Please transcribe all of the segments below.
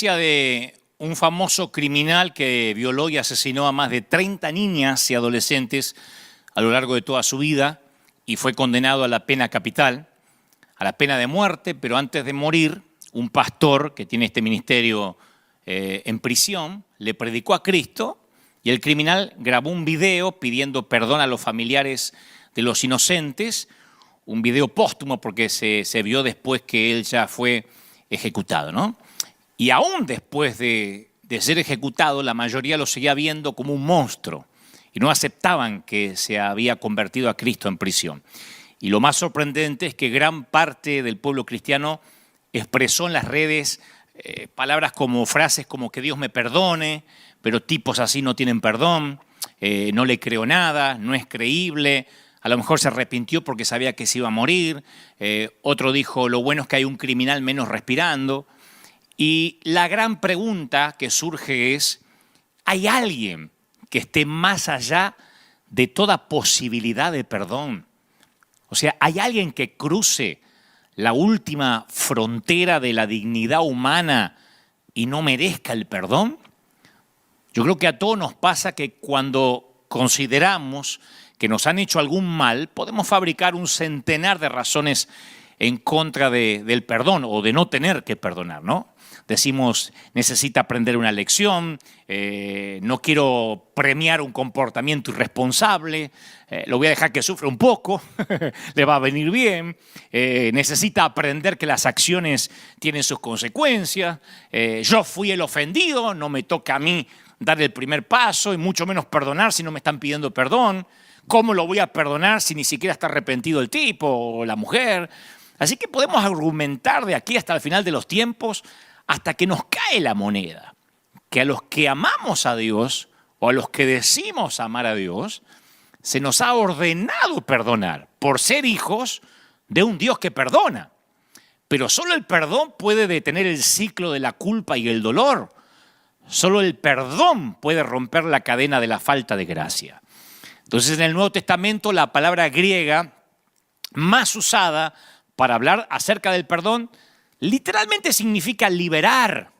De un famoso criminal que violó y asesinó a más de 30 niñas y adolescentes a lo largo de toda su vida y fue condenado a la pena capital, a la pena de muerte, pero antes de morir, un pastor que tiene este ministerio en prisión le predicó a Cristo y el criminal grabó un video pidiendo perdón a los familiares de los inocentes, un video póstumo porque se vio después que él ya fue ejecutado, ¿no? Y aún después de ser ejecutado, la mayoría lo seguía viendo como un monstruo y no aceptaban que se había convertido a Cristo en prisión. Y lo más sorprendente es que gran parte del pueblo cristiano expresó en las redes frases como que Dios me perdone, pero tipos así no tienen perdón, no le creo nada, no es creíble. A lo mejor se arrepintió porque sabía que se iba a morir. Otro dijo, lo bueno es que hay un criminal menos respirando. Y la gran pregunta que surge es, ¿hay alguien que esté más allá de toda posibilidad de perdón? O sea, ¿hay alguien que cruce la última frontera de la dignidad humana y no merezca el perdón? Yo creo que a todos nos pasa que cuando consideramos que nos han hecho algún mal, podemos fabricar un centenar de razones en contra del perdón o de no tener que perdonar, ¿no? Decimos, necesita aprender una lección, no quiero premiar un comportamiento irresponsable, lo voy a dejar que sufra un poco, le va a venir bien, necesita aprender que las acciones tienen sus consecuencias, yo fui el ofendido, no me toca a mí dar el primer paso y mucho menos perdonar si no me están pidiendo perdón. ¿Cómo lo voy a perdonar si ni siquiera está arrepentido el tipo o la mujer? Así que podemos argumentar de aquí hasta el final de los tiempos hasta que nos cae la moneda, que a los que amamos a Dios o a los que decimos amar a Dios, se nos ha ordenado perdonar por ser hijos de un Dios que perdona. Pero solo el perdón puede detener el ciclo de la culpa y el dolor. Solo el perdón puede romper la cadena de la falta de gracia. Entonces, en el Nuevo Testamento, la palabra griega más usada para hablar acerca del perdón literalmente significa liberar,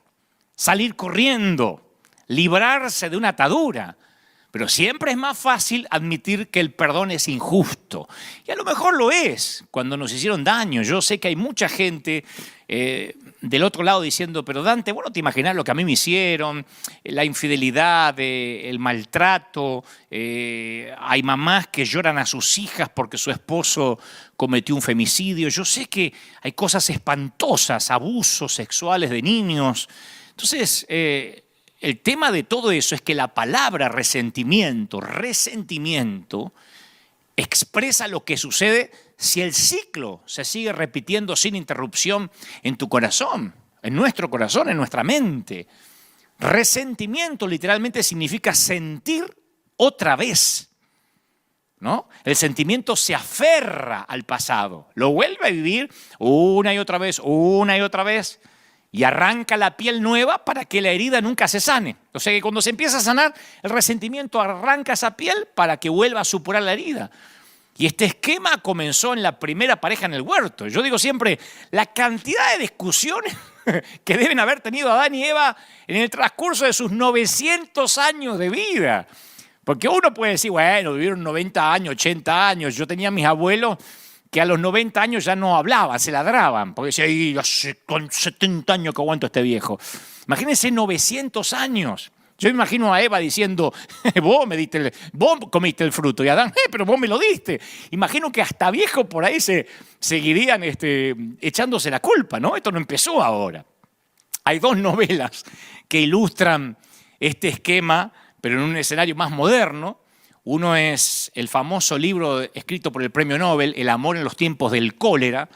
salir corriendo, librarse de una atadura. Pero siempre es más fácil admitir que el perdón es injusto. Y a lo mejor lo es cuando nos hicieron daño. Yo sé que hay mucha gente del otro lado diciendo, pero Dante, vos no te imaginás lo que a mí me hicieron, la infidelidad, el maltrato, hay mamás que lloran a sus hijas porque su esposo cometió un femicidio. Yo sé que hay cosas espantosas, abusos sexuales de niños. Entonces, el tema de todo eso es que la palabra resentimiento, expresa lo que sucede si el ciclo se sigue repitiendo sin interrupción en tu corazón, en nuestro corazón, en nuestra mente. Resentimiento literalmente significa sentir otra vez, ¿no? El sentimiento se aferra al pasado, lo vuelve a vivir una y otra vez, y arranca la piel nueva para que la herida nunca se sane. O sea que cuando se empieza a sanar, el resentimiento arranca esa piel para que vuelva a supurar la herida. Y este esquema comenzó en la primera pareja en el huerto. Yo digo siempre, la cantidad de discusiones que deben haber tenido Adán y Eva en el transcurso de sus 900 años de vida. Porque uno puede decir, bueno, vivieron 90 años, 80 años. Yo tenía mis abuelos que a los 90 años ya no hablaban, se ladraban, porque decían, hace con 70 años que aguanto a este viejo. Imagínense 900 años. Yo me imagino a Eva diciendo, vos comiste el fruto, y Adán, pero vos me lo diste. Imagino que hasta viejos por ahí se seguirían echándose la culpa, ¿no? Esto no empezó ahora. Hay dos novelas que ilustran este esquema, pero en un escenario más moderno. Uno es el famoso libro escrito por el premio Nobel, El amor en los tiempos del cólera,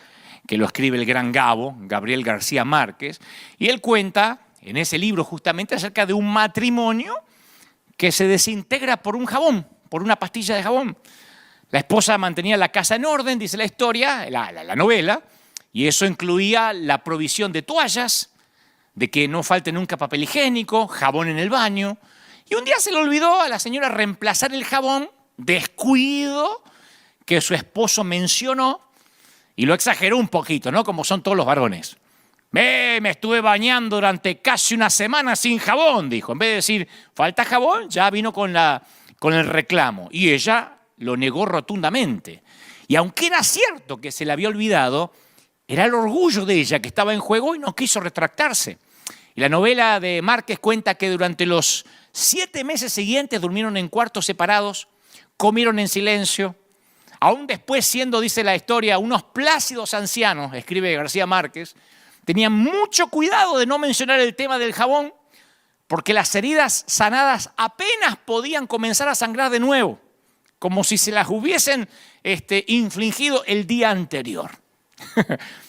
que lo escribe el gran Gabo, Gabriel García Márquez, y él cuenta en ese libro justamente acerca de un matrimonio que se desintegra por un jabón, por una pastilla de jabón. La esposa mantenía la casa en orden, dice la historia, la novela, y eso incluía la provisión de toallas, de que no falte nunca papel higiénico, jabón en el baño. Y un día se le olvidó a la señora reemplazar el jabón, descuido que su esposo mencionó, y lo exageró un poquito, ¿no? Como son todos los varones. Me estuve bañando durante casi una semana sin jabón, dijo. En vez de decir, falta jabón, ya vino con el reclamo. Y ella lo negó rotundamente. Y aunque era cierto que se le había olvidado, era el orgullo de ella que estaba en juego y no quiso retractarse. Y la novela de Márquez cuenta que durante los 7 meses siguientes durmieron en cuartos separados, comieron en silencio. Aún después, siendo, dice la historia, unos plácidos ancianos, escribe García Márquez, tenían mucho cuidado de no mencionar el tema del jabón, porque las heridas sanadas apenas podían comenzar a sangrar de nuevo, como si se las hubiesen infligido el día anterior.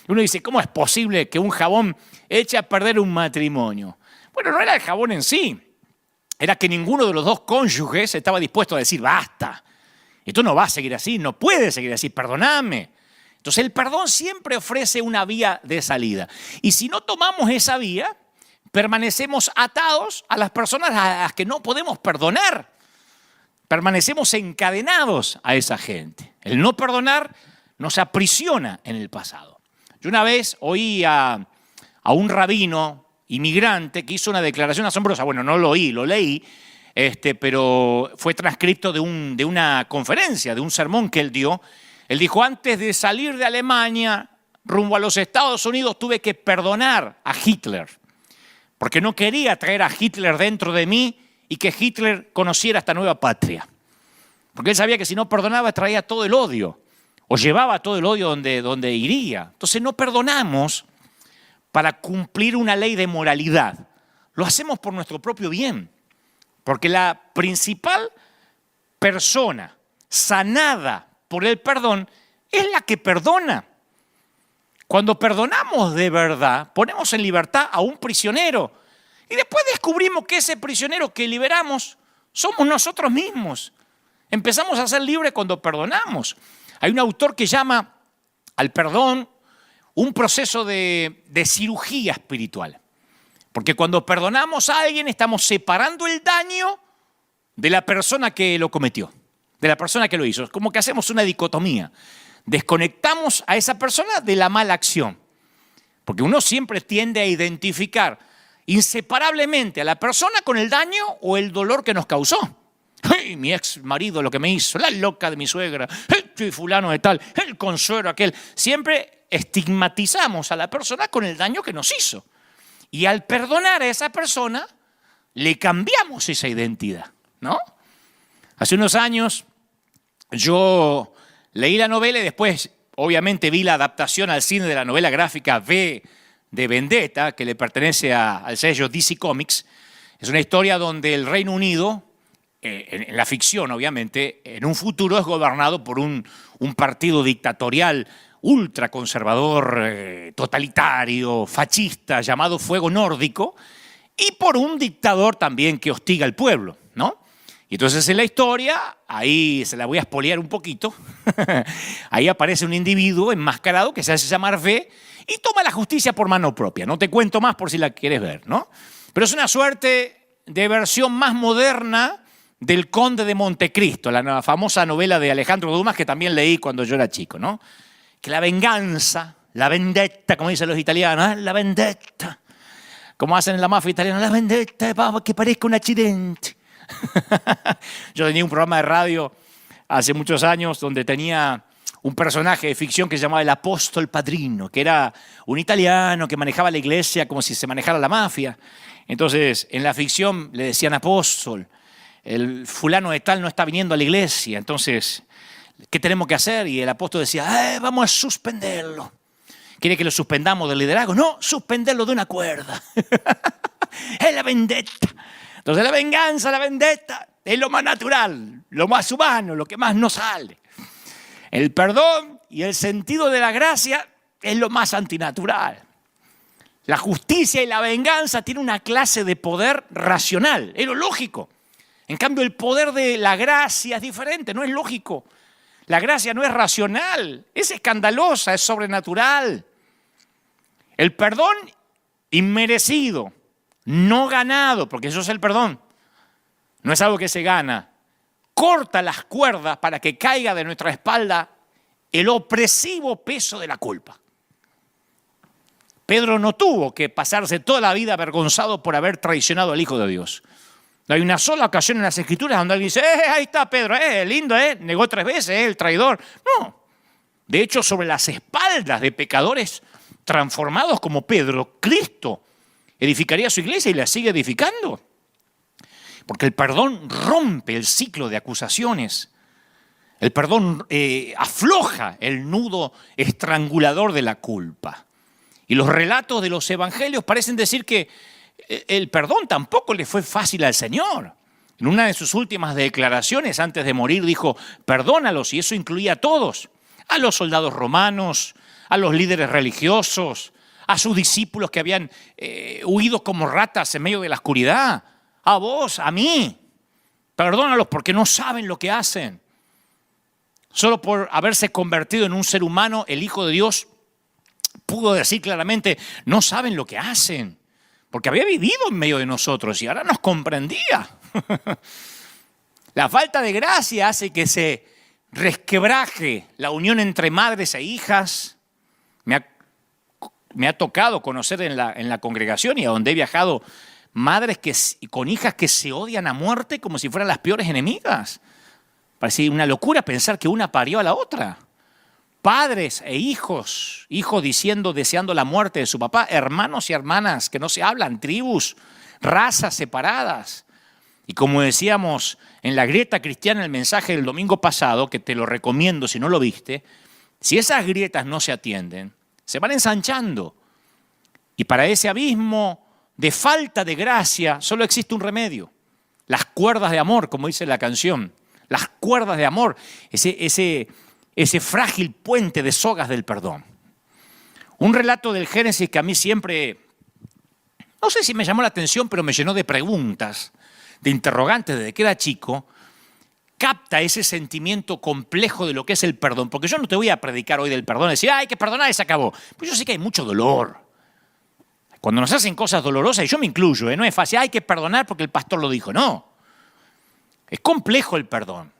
Uno dice, ¿cómo es posible que un jabón eche a perder un matrimonio? Bueno, no era el jabón en sí, era que ninguno de los dos cónyuges estaba dispuesto a decir, basta, esto no va a seguir así, no puede seguir así, perdoname. Entonces el perdón siempre ofrece una vía de salida. Y si no tomamos esa vía, permanecemos atados a las personas a las que no podemos perdonar. Permanecemos encadenados a esa gente. El no perdonar nos aprisiona en el pasado. Yo una vez oí a un rabino inmigrante que hizo una declaración asombrosa. Bueno, no lo oí, lo leí, pero fue transcripto de una conferencia, de un sermón que él dio. Él dijo, antes de salir de Alemania rumbo a los Estados Unidos tuve que perdonar a Hitler, porque no quería traer a Hitler dentro de mí y que Hitler conociera esta nueva patria. Porque él sabía que si no perdonaba traía todo el odio, o llevaba todo el odio donde iría. Entonces no perdonamos para cumplir una ley de moralidad. Lo hacemos por nuestro propio bien, porque la principal persona sanada por el perdón es la que perdona. Cuando perdonamos de verdad, ponemos en libertad a un prisionero y después descubrimos que ese prisionero que liberamos somos nosotros mismos. Empezamos a ser libres cuando perdonamos. Hay un autor que llama al perdón un proceso de cirugía espiritual. Porque cuando perdonamos a alguien estamos separando el daño de la persona que lo cometió, de la persona que lo hizo. Es como que hacemos una dicotomía. Desconectamos a esa persona de la mala acción. Porque uno siempre tiende a identificar inseparablemente a la persona con el daño o el dolor que nos causó. ¡Hey, mi ex marido lo que me hizo! La loca de mi suegra, el fulano de tal, el consuelo aquel. Siempre estigmatizamos a la persona con el daño que nos hizo. Y al perdonar a esa persona, le cambiamos esa identidad, ¿no? Hace unos años yo leí la novela y después, obviamente, vi la adaptación al cine de la novela gráfica V de Vendetta, que le pertenece al sello DC Comics. Es una historia donde el Reino Unido, en la ficción, obviamente, en un futuro es gobernado por un partido dictatorial ultraconservador, totalitario, fascista, llamado Fuego Nórdico, y por un dictador también que hostiga al pueblo, ¿no? Y entonces en la historia, ahí se la voy a espolear un poquito, ahí aparece un individuo enmascarado que se hace llamar V y toma la justicia por mano propia. No te cuento más por si la quieres ver, ¿no? Pero es una suerte de versión más moderna del Conde de Montecristo, la famosa novela de Alejandro Dumas que también leí cuando yo era chico, ¿no? Que la venganza, la vendetta, como dicen los italianos, la vendetta, como hacen en la mafia italiana, la vendetta, que parezca un accidente. Yo tenía un programa de radio hace muchos años donde tenía un personaje de ficción que se llamaba el Apóstol Padrino, que era un italiano que manejaba la iglesia como si se manejara la mafia. Entonces, en la ficción le decían apóstol, el fulano de tal no está viniendo a la iglesia, entonces, ¿qué tenemos que hacer? Y el apóstol decía, vamos a suspenderlo. ¿Quiere que lo suspendamos del liderazgo? No, suspenderlo de una cuerda. Es la vendetta. Entonces la venganza, la vendetta, es lo más natural, lo más humano, lo que más nos sale. El perdón y el sentido de la gracia es lo más antinatural. La justicia y la venganza tienen una clase de poder racional, es lo lógico. En cambio, el poder de la gracia es diferente, no es lógico. La gracia no es racional, es escandalosa, es sobrenatural. El perdón inmerecido, no ganado, porque eso es el perdón, no es algo que se gana. Corta las cuerdas para que caiga de nuestra espalda el opresivo peso de la culpa. Pedro no tuvo que pasarse toda la vida avergonzado por haber traicionado al Hijo de Dios. No hay una sola ocasión en las Escrituras donde alguien dice, ahí está Pedro, lindo, negó 3 veces, el traidor. No. De hecho, sobre las espaldas de pecadores transformados como Pedro, Cristo edificaría su iglesia y la sigue edificando. Porque el perdón rompe el ciclo de acusaciones. El perdón afloja el nudo estrangulador de la culpa. Y los relatos de los evangelios parecen decir que el perdón tampoco le fue fácil al Señor. En una de sus últimas declaraciones antes de morir dijo, perdónalos, y eso incluía a todos, a los soldados romanos, a los líderes religiosos, a sus discípulos que habían huido como ratas en medio de la oscuridad, a vos, a mí. Perdónalos porque no saben lo que hacen. Solo por haberse convertido en un ser humano, el Hijo de Dios pudo decir claramente, no saben lo que hacen, porque había vivido en medio de nosotros y ahora nos comprendía. La falta de gracia hace que se resquebraje la unión entre madres e hijas. Me ha tocado conocer en la congregación y a donde he viajado madres con hijas que se odian a muerte como si fueran las peores enemigas. Parece una locura pensar que una parió a la otra. Padres e hijos deseando la muerte de su papá, hermanos y hermanas que no se hablan, tribus, razas separadas. Y como decíamos en la grieta cristiana, el mensaje del domingo pasado, que te lo recomiendo si no lo viste, si esas grietas no se atienden, se van ensanchando. Y para ese abismo de falta de gracia solo existe un remedio. Las cuerdas de amor, como dice la canción. Las cuerdas de amor, ese frágil puente de sogas del perdón. Un relato del Génesis que a mí siempre, no sé si me llamó la atención, pero me llenó de preguntas, de interrogantes desde que era chico, capta ese sentimiento complejo de lo que es el perdón. Porque yo no te voy a predicar hoy del perdón, decir, hay que perdonar y se acabó. Pues yo sé que hay mucho dolor. Cuando nos hacen cosas dolorosas, y yo me incluyo, no es fácil, hay que perdonar porque el pastor lo dijo, no. Es complejo el perdón.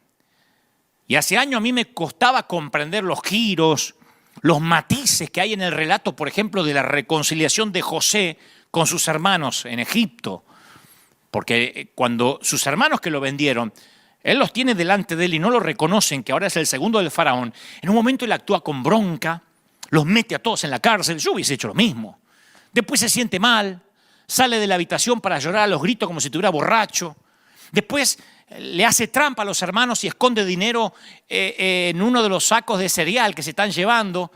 Y hace años a mí me costaba comprender los giros, los matices que hay en el relato, por ejemplo, de la reconciliación de José con sus hermanos en Egipto. Porque cuando sus hermanos que lo vendieron, él los tiene delante de él y no lo reconocen, que ahora es el segundo del faraón, en un momento él actúa con bronca, los mete a todos en la cárcel, yo hubiese hecho lo mismo. Después se siente mal, sale de la habitación para llorar a los gritos como si estuviera borracho. Después le hace trampa a los hermanos y esconde dinero en uno de los sacos de cereal que se están llevando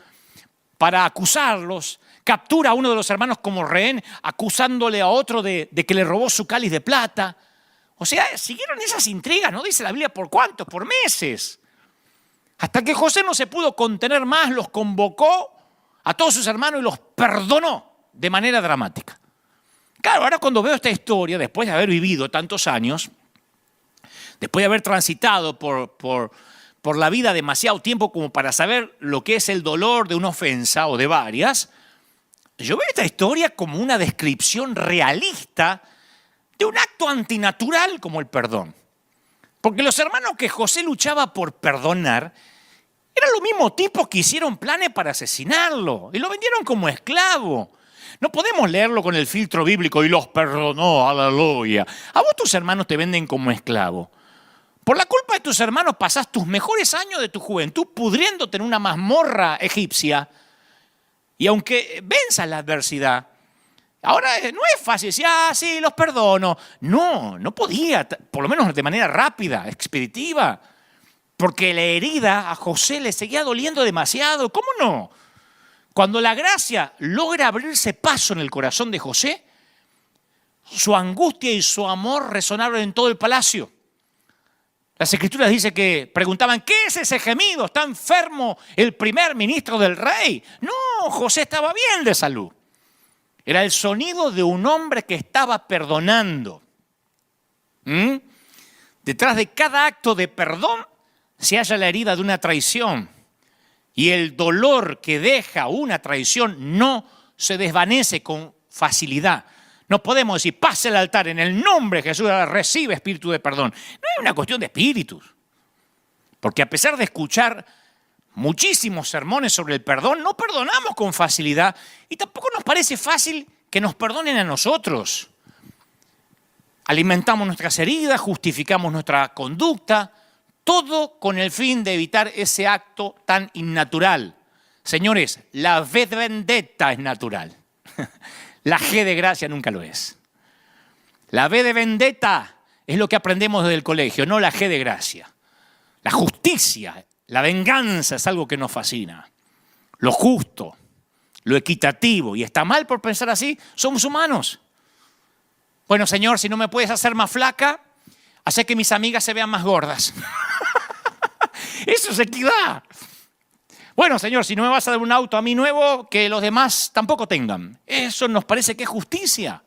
para acusarlos. Captura a uno de los hermanos como rehén, acusándole a otro de que le robó su cáliz de plata. O sea, siguieron esas intrigas, ¿no? Dice la Biblia, ¿por cuántos? Por meses. Hasta que José no se pudo contener más, los convocó a todos sus hermanos y los perdonó de manera dramática. Claro, ahora cuando veo esta historia, después de haber vivido tantos años, después de haber transitado por la vida demasiado tiempo como para saber lo que es el dolor de una ofensa o de varias, yo veo esta historia como una descripción realista de un acto antinatural como el perdón. Porque los hermanos que José luchaba por perdonar eran los mismos tipos que hicieron planes para asesinarlo y lo vendieron como esclavo. No podemos leerlo con el filtro bíblico y los perdonó, aleluya. A vos tus hermanos te venden como esclavo. Por la culpa de tus hermanos pasás tus mejores años de tu juventud pudriéndote en una mazmorra egipcia. Y aunque venzas la adversidad, ahora no es fácil decir, sí, los perdono. No podía, por lo menos de manera rápida, expeditiva. Porque la herida a José le seguía doliendo demasiado. ¿Cómo no? Cuando la gracia logra abrirse paso en el corazón de José, su angustia y su amor resonaron en todo el palacio. Las Escrituras dicen que preguntaban, ¿qué es ese gemido? ¿Está enfermo el primer ministro del rey? No, José estaba bien de salud. Era el sonido de un hombre que estaba perdonando. Detrás de cada acto de perdón se halla la herida de una traición. Y el dolor que deja una traición no se desvanece con facilidad. No podemos decir, pase al altar en el nombre de Jesús, recibe espíritu de perdón. No es una cuestión de espíritus. Porque a pesar de escuchar muchísimos sermones sobre el perdón, no perdonamos con facilidad y tampoco nos parece fácil que nos perdonen a nosotros. Alimentamos nuestras heridas, justificamos nuestra conducta, todo con el fin de evitar ese acto tan innatural. Señores, la V de vendetta es natural. La G de gracia nunca lo es. La V de vendetta es lo que aprendemos desde el colegio, no la G de gracia. La justicia, la venganza es algo que nos fascina. Lo justo, lo equitativo. Y está mal por pensar así, somos humanos. Bueno, Señor, si no me puedes hacer más flaca, hace que mis amigas se vean más gordas. Eso es equidad. Bueno, Señor, si no me vas a dar un auto a mí nuevo, que los demás tampoco tengan. Eso nos parece que es justicia.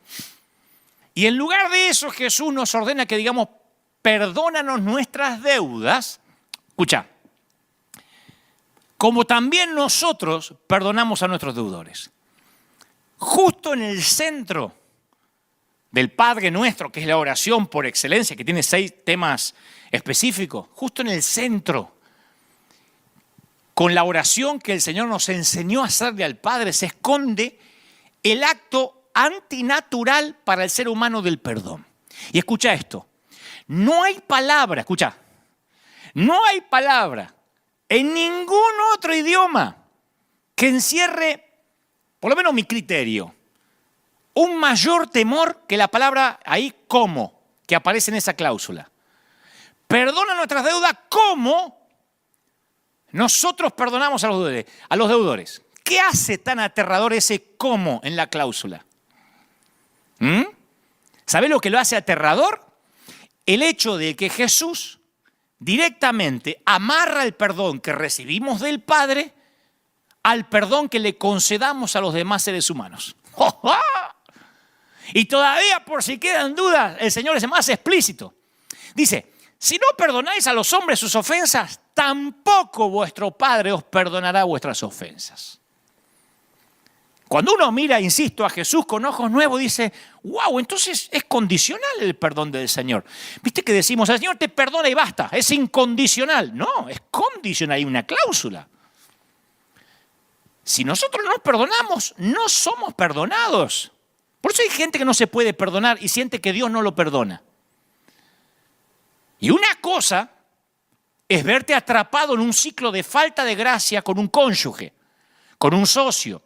Y en lugar de eso, Jesús nos ordena que digamos, perdónanos nuestras deudas. Escucha, como también nosotros perdonamos a nuestros deudores. Justo en el centro del Padre Nuestro, que es la oración por excelencia, que tiene 6 temas específicos, justo en el centro, con la oración que el Señor nos enseñó a hacerle al Padre, se esconde el acto antinatural para el ser humano del perdón. Y escucha esto, no hay palabra, escucha, no hay palabra en ningún otro idioma que encierre, por lo menos mi criterio, un mayor temor que la palabra ahí como, que aparece en esa cláusula. Perdona nuestras deudas como nosotros perdonamos a los deudores. ¿Qué hace tan aterrador ese como en la cláusula? ¿Sabe lo que lo hace aterrador? El hecho de que Jesús directamente amarra el perdón que recibimos del Padre al perdón que le concedamos a los demás seres humanos. Y todavía, por si quedan dudas, el Señor es más explícito. Dice, si no perdonáis a los hombres sus ofensas, tampoco vuestro Padre os perdonará vuestras ofensas. Cuando uno mira, insisto, a Jesús con ojos nuevos, dice, wow, entonces es condicional el perdón del Señor. ¿Viste que decimos, el Señor te perdona y basta? Es incondicional. No, es condicional, hay una cláusula. Si nosotros no nos perdonamos, no somos perdonados. Por eso hay gente que no se puede perdonar y siente que Dios no lo perdona. Y una cosa es verte atrapado en un ciclo de falta de gracia con un cónyuge, con un socio.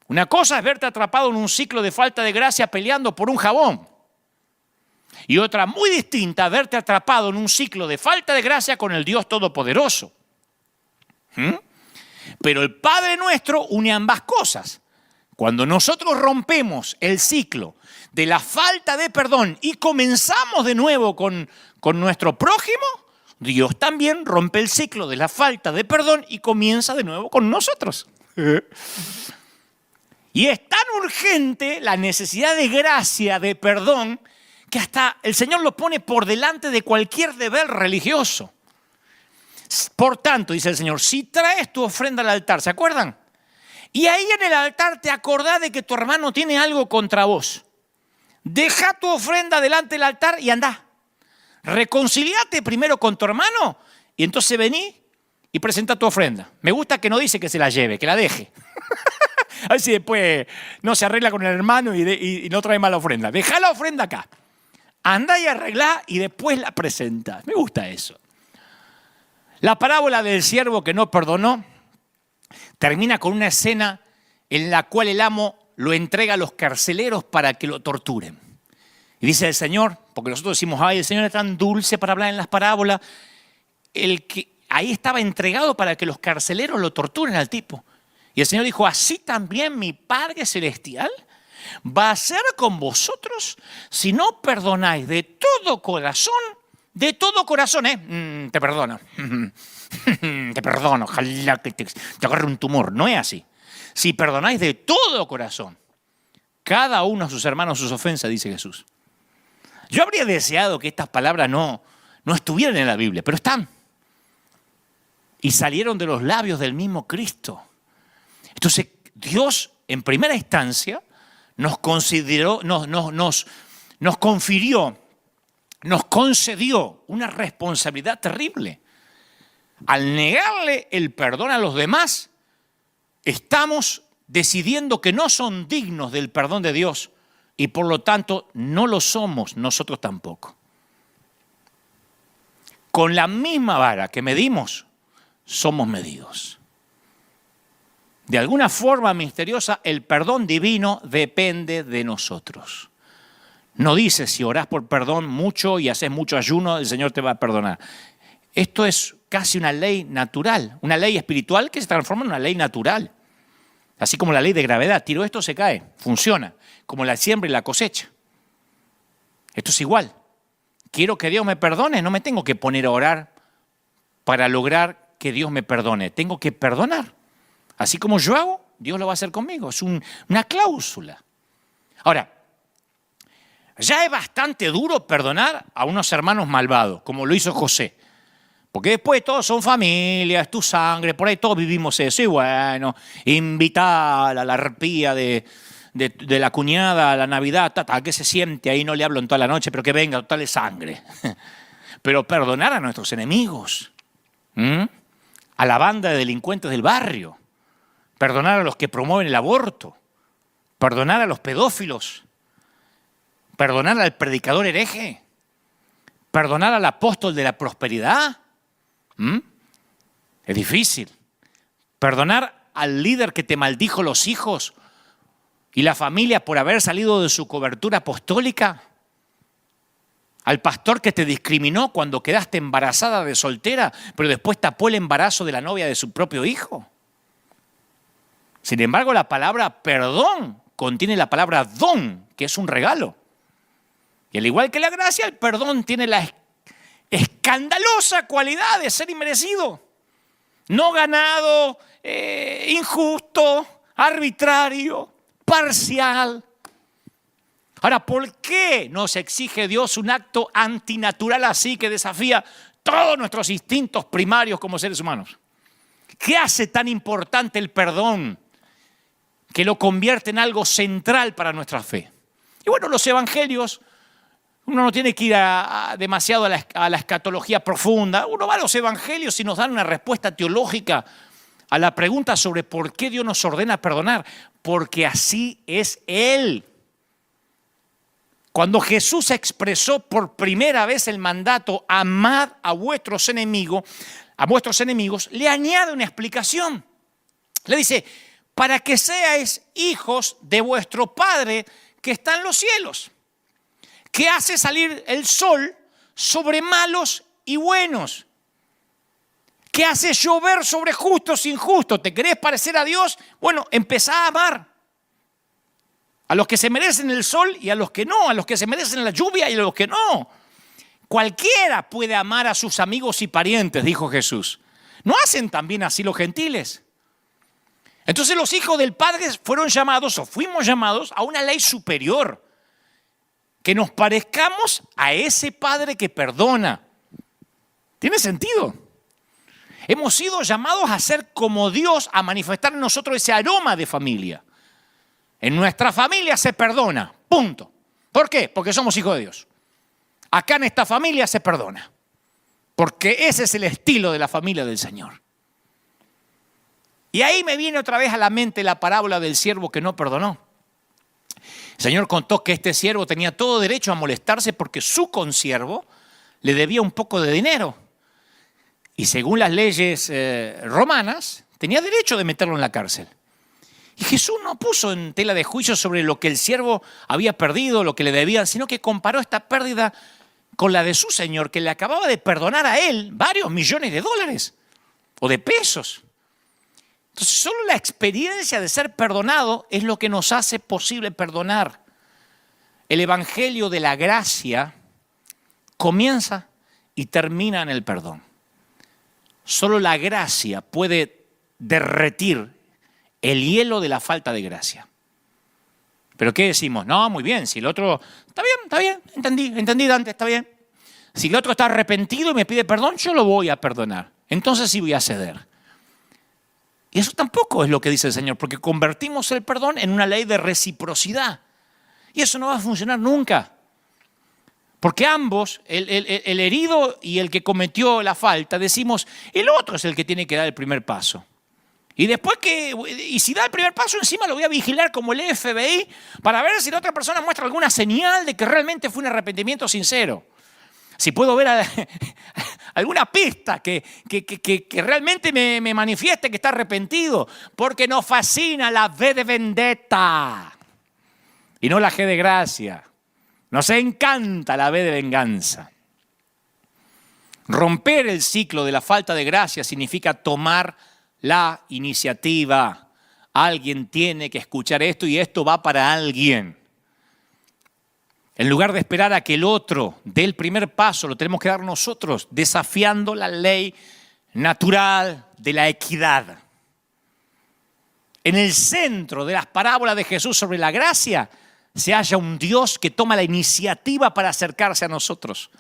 Una cosa es verte atrapado en un ciclo de falta de gracia peleando por un jabón. Y otra muy distinta, verte atrapado en un ciclo de falta de gracia con el Dios Todopoderoso. Pero el Padre Nuestro une ambas cosas. Cuando nosotros rompemos el ciclo de la falta de perdón y comenzamos de nuevo con nuestro prójimo, Dios también rompe el ciclo de la falta de perdón y comienza de nuevo con nosotros. Y es tan urgente la necesidad de gracia, de perdón, que hasta el Señor lo pone por delante de cualquier deber religioso. Por tanto, dice el Señor, si traes tu ofrenda al altar, ¿se acuerdan? Y ahí en el altar te acordás de que tu hermano tiene algo contra vos. Deja tu ofrenda delante del altar y andá. Reconciliate primero con tu hermano y entonces vení y presenta tu ofrenda. Me gusta que no dice que se la lleve, que la deje. A ver si después no se arregla con el hermano y no trae mala ofrenda. Deja la ofrenda acá. Andá y arreglá y después la presentás. Me gusta eso. La parábola del siervo que no perdonó termina con una escena en la cual el amo lo entrega a los carceleros para que lo torturen. Y dice el Señor, porque nosotros decimos, ay, el Señor es tan dulce para hablar en las parábolas, el que ahí estaba entregado para que los carceleros lo torturen al tipo. Y el Señor dijo, así también mi Padre Celestial va a hacer con vosotros si no perdonáis de todo corazón, te perdono. Te perdono, ojalá que te agarre un tumor. No es así. Si perdonáis de todo corazón, cada uno a sus hermanos sus ofensas, dice Jesús. Yo habría deseado que estas palabras no estuvieran en la Biblia, pero están. Y salieron de los labios del mismo Cristo. Entonces, Dios, en primera instancia, nos consideró, nos confirió, nos concedió una responsabilidad terrible. Al negarle el perdón a los demás, estamos decidiendo que no son dignos del perdón de Dios y por lo tanto no lo somos nosotros tampoco. Con la misma vara que medimos, somos medidos. De alguna forma misteriosa, el perdón divino depende de nosotros. No dice si orás por perdón mucho y haces mucho ayuno, el Señor te va a perdonar. Esto es casi una ley natural, una ley espiritual que se transforma en una ley natural. Así como la ley de gravedad, tiro esto, se cae, funciona, como la siembra y la cosecha. Esto es igual. Quiero que Dios me perdone, no me tengo que poner a orar para lograr que Dios me perdone. Tengo que perdonar. Así como yo hago, Dios lo va a hacer conmigo. Es una cláusula. Ahora, ya es bastante duro perdonar a unos hermanos malvados, como lo hizo José. Porque después todos son familia, es tu sangre, por ahí todos vivimos eso. Y bueno, invitar a la arpía de la cuñada a la Navidad, que se siente ahí, no le hablo en toda la noche, pero que venga, total es sangre. Pero perdonar a nuestros enemigos, a la banda de delincuentes del barrio, perdonar a los que promueven el aborto, perdonar a los pedófilos, perdonar al predicador hereje, perdonar al apóstol de la prosperidad. Es difícil. Perdonar al líder que te maldijo los hijos y la familia por haber salido de su cobertura apostólica. Al pastor que te discriminó cuando quedaste embarazada de soltera, pero después tapó el embarazo de la novia de su propio hijo. Sin embargo, la palabra perdón contiene la palabra don, que es un regalo. Y al igual que la gracia, el perdón tiene la escandalosa cualidad de ser inmerecido. No ganado, injusto, arbitrario, parcial. Ahora, ¿por qué nos exige Dios un acto antinatural así que desafía todos nuestros instintos primarios como seres humanos? ¿Qué hace tan importante el perdón que lo convierte en algo central para nuestra fe? Y bueno, los evangelios, uno no tiene que ir demasiado a la escatología profunda. Uno va a los evangelios y nos dan una respuesta teológica a la pregunta sobre por qué Dios nos ordena perdonar. Porque así es Él. Cuando Jesús expresó por primera vez el mandato, amad a vuestros enemigos, le añade una explicación. Le dice, para que seáis hijos de vuestro Padre que está en los cielos, que hace salir el sol sobre malos y buenos, que hace llover sobre justos e injustos. ¿Te querés parecer a Dios? Bueno, empezá a amar a los que se merecen el sol y a los que no, a los que se merecen la lluvia y a los que no. Cualquiera puede amar a sus amigos y parientes, dijo Jesús. ¿No hacen también así los gentiles? Entonces los hijos del Padre fueron llamados o fuimos llamados a una ley superior. Que nos parezcamos a ese Padre que perdona. ¿Tiene sentido? Hemos sido llamados a ser como Dios, a manifestar en nosotros ese aroma de familia. En nuestra familia se perdona, punto. ¿Por qué? Porque somos hijos de Dios. Acá en esta familia se perdona. Porque ese es el estilo de la familia del Señor. Y ahí me viene otra vez a la mente la parábola del siervo que no perdonó. El Señor contó que este siervo tenía todo derecho a molestarse porque su consiervo le debía un poco de dinero. Y según las leyes romanas, tenía derecho de meterlo en la cárcel. Y Jesús no puso en tela de juicio sobre lo que el siervo había perdido, lo que le debían, sino que comparó esta pérdida con la de su Señor, que le acababa de perdonar a él varios millones de dólares o de pesos. Entonces, solo la experiencia de ser perdonado es lo que nos hace posible perdonar. El evangelio de la gracia comienza y termina en el perdón. Solo la gracia puede derretir el hielo de la falta de gracia. ¿Pero qué decimos? No, muy bien, si el otro... Está bien, entendí Dante, está bien. Si el otro está arrepentido y me pide perdón, yo lo voy a perdonar. Entonces sí voy a ceder. Y eso tampoco es lo que dice el Señor, porque convertimos el perdón en una ley de reciprocidad. Y eso no va a funcionar nunca. Porque ambos, el herido y el que cometió la falta, decimos, el otro es el que tiene que dar el primer paso. Y después y si da el primer paso, encima lo voy a vigilar como el FBI para ver si la otra persona muestra alguna señal de que realmente fue un arrepentimiento sincero. Si puedo ver alguna pista que realmente me manifieste que está arrepentido. Porque nos fascina la V de vendetta y no la G de gracia. Nos encanta la V de venganza. Romper el ciclo de la falta de gracia significa tomar la iniciativa. Alguien tiene que escuchar esto y esto va para alguien. En lugar de esperar a que el otro dé el primer paso, lo tenemos que dar nosotros, desafiando la ley natural de la equidad. En el centro de las parábolas de Jesús sobre la gracia se halla un Dios que toma la iniciativa para acercarse a nosotros.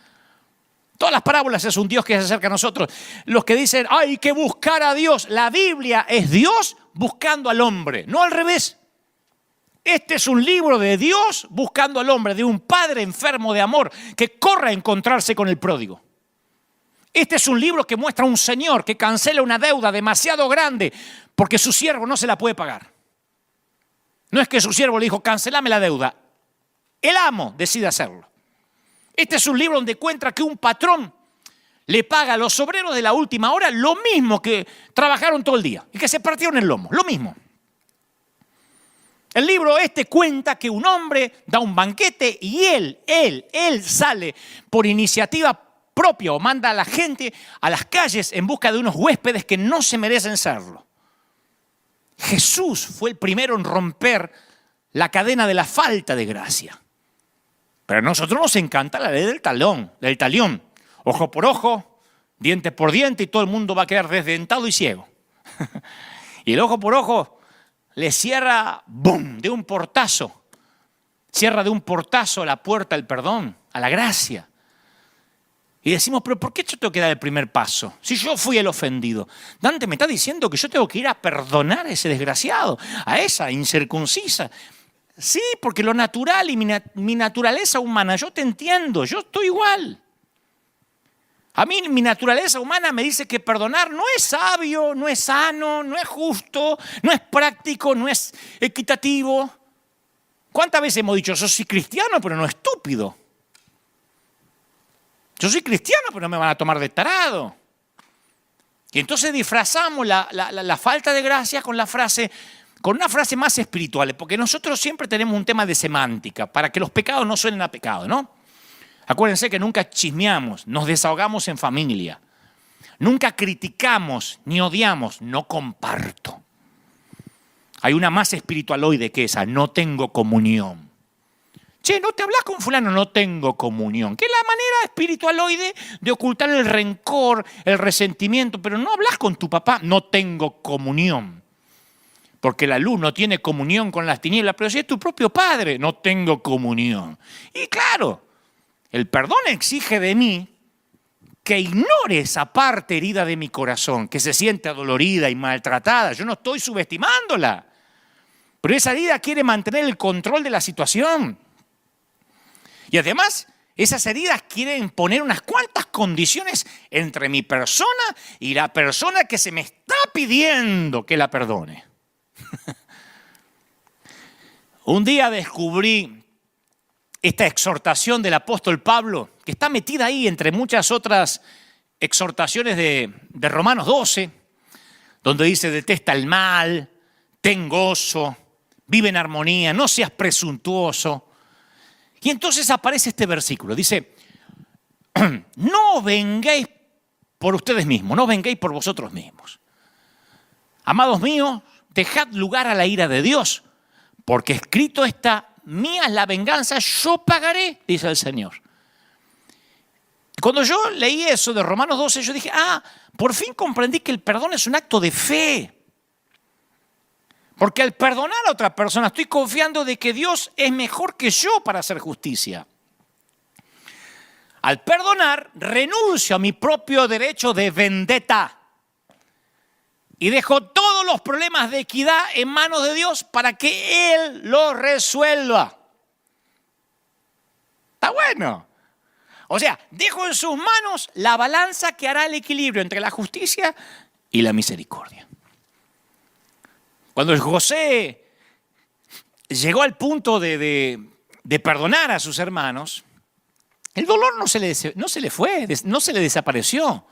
Todas las parábolas es un Dios que se acerca a nosotros. Los que dicen, hay que buscar a Dios. La Biblia es Dios buscando al hombre, no al revés. Este es un libro de Dios buscando al hombre, de un padre enfermo de amor que corre a encontrarse con el pródigo. Este es un libro que muestra a un señor que cancela una deuda demasiado grande porque su siervo no se la puede pagar. No es que su siervo le dijo, cancelame la deuda. El amo decide hacerlo. Este es un libro donde encuentra que un patrón le paga a los obreros de la última hora lo mismo que trabajaron todo el día y que se partieron el lomo, lo mismo. El libro cuenta que un hombre da un banquete y él sale por iniciativa propia o manda a la gente a las calles en busca de unos huéspedes que no se merecen serlo. Jesús fue el primero en romper la cadena de la falta de gracia. Pero a nosotros nos encanta la ley del talión. Ojo por ojo, diente por diente y todo el mundo va a quedar desdentado y ciego. Y el ojo por ojo le cierra, ¡bum!, de un portazo. Cierra de un portazo la puerta al perdón, a la gracia. Y decimos, pero ¿por qué yo tengo que dar el primer paso? Si yo fui el ofendido. Dante me está diciendo que yo tengo que ir a perdonar a ese desgraciado, a esa incircuncisa. Sí, porque lo natural y mi naturaleza humana, yo te entiendo, yo estoy igual. A mí mi naturaleza humana me dice que perdonar no es sabio, no es sano, no es justo, no es práctico, no es equitativo. ¿Cuántas veces hemos dicho, yo soy cristiano pero no estúpido? Yo soy cristiano pero no me van a tomar de tarado. Y entonces disfrazamos la falta de gracia con una frase más espiritual, porque nosotros siempre tenemos un tema de semántica, para que los pecados no suenen a pecado, ¿no? Acuérdense que nunca chismeamos, nos desahogamos en familia. Nunca criticamos ni odiamos, no comparto. Hay una más espiritualoide que esa, no tengo comunión. Che, ¿no te hablas con fulano? No tengo comunión. Que es la manera espiritualoide de ocultar el rencor, el resentimiento, pero no hablas con tu papá, no tengo comunión. Porque la luz no tiene comunión con las tinieblas, pero si es tu propio padre, no tengo comunión. Y claro, el perdón exige de mí que ignore esa parte herida de mi corazón, que se siente adolorida y maltratada. Yo no estoy subestimándola, pero esa herida quiere mantener el control de la situación. Y además, esas heridas quieren poner unas cuantas condiciones entre mi persona y la persona que se me está pidiendo que la perdone. Un día descubrí esta exhortación del apóstol Pablo, que está metida ahí entre muchas otras exhortaciones de Romanos 12, donde dice, detesta el mal, ten gozo, vive en armonía, no seas presuntuoso. Y entonces aparece este versículo, dice, no vengáis por ustedes mismos, no vengáis por vosotros mismos. Amados míos, dejad lugar a la ira de Dios, porque escrito está, mía es la venganza, yo pagaré, dice el Señor. Cuando yo leí eso de Romanos 12, yo dije, por fin comprendí que el perdón es un acto de fe. Porque al perdonar a otra persona estoy confiando de que Dios es mejor que yo para hacer justicia. Al perdonar, renuncio a mi propio derecho de vendetta y dejo todos los problemas de equidad en manos de Dios para que Él los resuelva. Está bueno. O sea, dejo en sus manos la balanza que hará el equilibrio entre la justicia y la misericordia. Cuando José llegó al punto de perdonar a sus hermanos, el dolor no se le fue, no se le desapareció.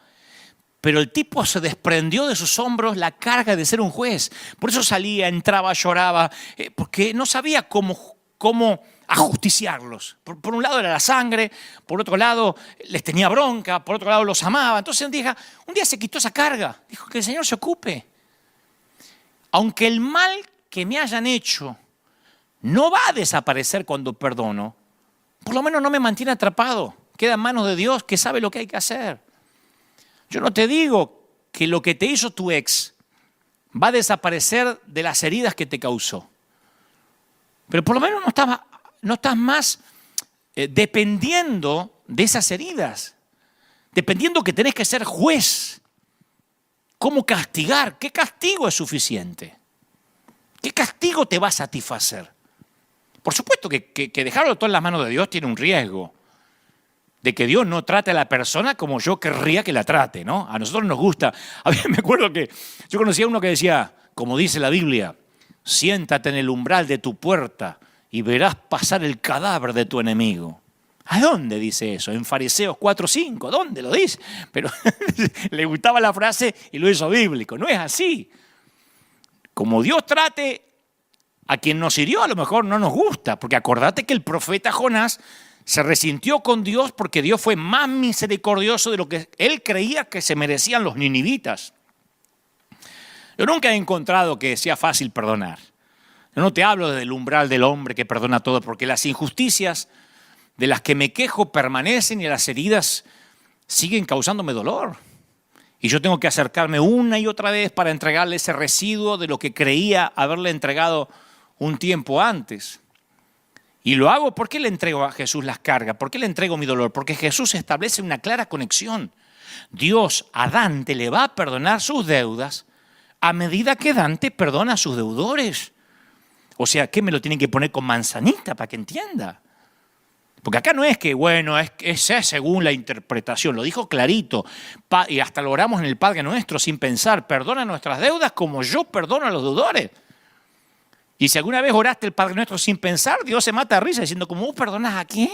Pero el tipo se desprendió de sus hombros la carga de ser un juez. Por eso salía, entraba, lloraba, porque no sabía cómo ajusticiarlos. Por un lado era la sangre, por otro lado les tenía bronca, por otro lado los amaba. Entonces un día se quitó esa carga. Dijo que el Señor se ocupe. Aunque el mal que me hayan hecho no va a desaparecer cuando perdono, por lo menos no me mantiene atrapado. Queda en manos de Dios, que sabe lo que hay que hacer. Yo no te digo que lo que te hizo tu ex va a desaparecer de las heridas que te causó. Pero por lo menos no estás más dependiendo de esas heridas. Dependiendo que tenés que ser juez. ¿Cómo castigar? ¿Qué castigo es suficiente? ¿Qué castigo te va a satisfacer? Por supuesto que dejarlo todo en las manos de Dios tiene un riesgo. De que Dios no trate a la persona como yo querría que la trate, ¿no? A nosotros nos gusta. A mí me acuerdo que yo conocía a uno que decía, como dice la Biblia, siéntate en el umbral de tu puerta y verás pasar el cadáver de tu enemigo. ¿A dónde dice eso? En Fariseos 4:5, ¿dónde lo dice? Pero le gustaba la frase y lo hizo bíblico. No es así. Como Dios trate a quien nos hirió, a lo mejor no nos gusta, porque acordate que el profeta Jonás se resintió con Dios porque Dios fue más misericordioso de lo que él creía que se merecían los ninivitas. Yo nunca he encontrado que sea fácil perdonar. Yo no te hablo del umbral del hombre que perdona todo, porque las injusticias de las que me quejo permanecen y las heridas siguen causándome dolor. Y yo tengo que acercarme una y otra vez para entregarle ese residuo de lo que creía haberle entregado un tiempo antes. Y lo hago porque le entrego a Jesús las cargas, porque le entrego mi dolor, porque Jesús establece una clara conexión. Dios a Dante le va a perdonar sus deudas a medida que Dante perdona a sus deudores. O sea, ¿qué me lo tienen que poner con manzanita para que entienda? Porque acá no es que, bueno, es según la interpretación, lo dijo clarito, y hasta lo oramos en el Padre Nuestro sin pensar, perdona nuestras deudas como yo perdono a los deudores. Y si alguna vez oraste el Padre Nuestro sin pensar, Dios se mata de risa diciendo, ¿cómo vos perdonás a quién?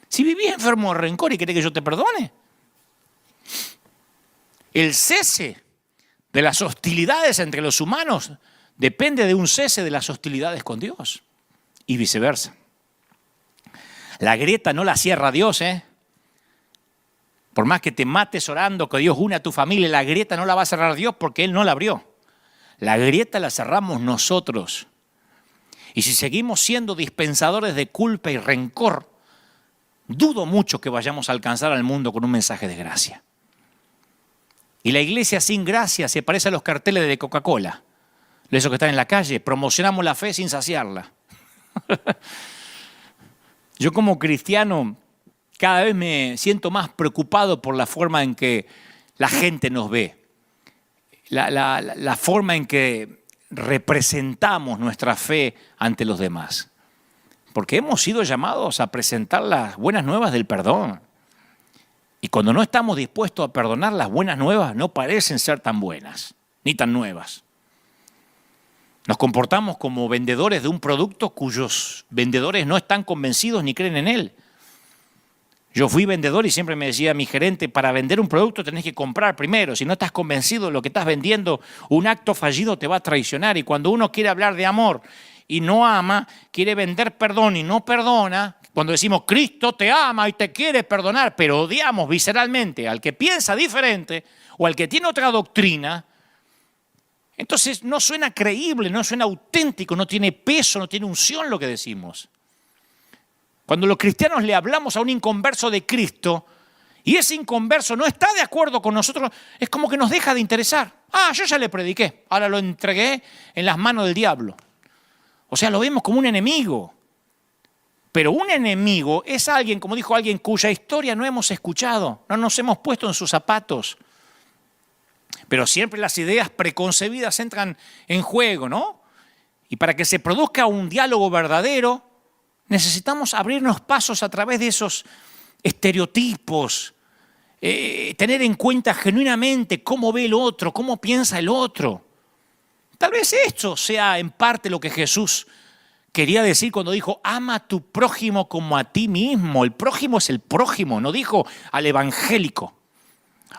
Si vivís enfermo de rencor y querés que yo te perdone. El cese de las hostilidades entre los humanos depende de un cese de las hostilidades con Dios y viceversa. La grieta no la cierra Dios, ¿eh? Por más que te mates orando que Dios une a tu familia, la grieta no la va a cerrar Dios porque Él no la abrió. La grieta la cerramos nosotros. Y si seguimos siendo dispensadores de culpa y rencor, dudo mucho que vayamos a alcanzar al mundo con un mensaje de gracia. Y la iglesia sin gracia se parece a los carteles de Coca-Cola. Esos que están en la calle, promocionamos la fe sin saciarla. Yo como cristiano cada vez me siento más preocupado por la forma en que la gente nos ve. La forma en que representamos nuestra fe ante los demás. Porque hemos sido llamados a presentar las buenas nuevas del perdón. Y cuando no estamos dispuestos a perdonar, las buenas nuevas no parecen ser tan buenas, ni tan nuevas. Nos comportamos como vendedores de un producto cuyos vendedores no están convencidos ni creen en él. Yo fui vendedor y siempre me decía mi gerente, para vender un producto tenés que comprar primero. Si no estás convencido de lo que estás vendiendo, un acto fallido te va a traicionar. Y cuando uno quiere hablar de amor y no ama, quiere vender perdón y no perdona, cuando decimos Cristo te ama y te quiere perdonar, pero odiamos visceralmente al que piensa diferente o al que tiene otra doctrina, entonces no suena creíble, no suena auténtico, no tiene peso, no tiene unción lo que decimos. Cuando los cristianos le hablamos a un inconverso de Cristo y ese inconverso no está de acuerdo con nosotros, es como que nos deja de interesar. Yo ya le prediqué, ahora lo entregué en las manos del diablo. O sea, lo vemos como un enemigo. Pero un enemigo es alguien, como dijo alguien, cuya historia no hemos escuchado, no nos hemos puesto en sus zapatos. Pero siempre las ideas preconcebidas entran en juego, ¿no? Y para que se produzca un diálogo verdadero, necesitamos abrirnos pasos a través de esos estereotipos, tener en cuenta genuinamente cómo ve el otro, cómo piensa el otro. Tal vez esto sea en parte lo que Jesús quería decir cuando dijo, ama a tu prójimo como a ti mismo. El prójimo es el prójimo, no dijo al evangélico,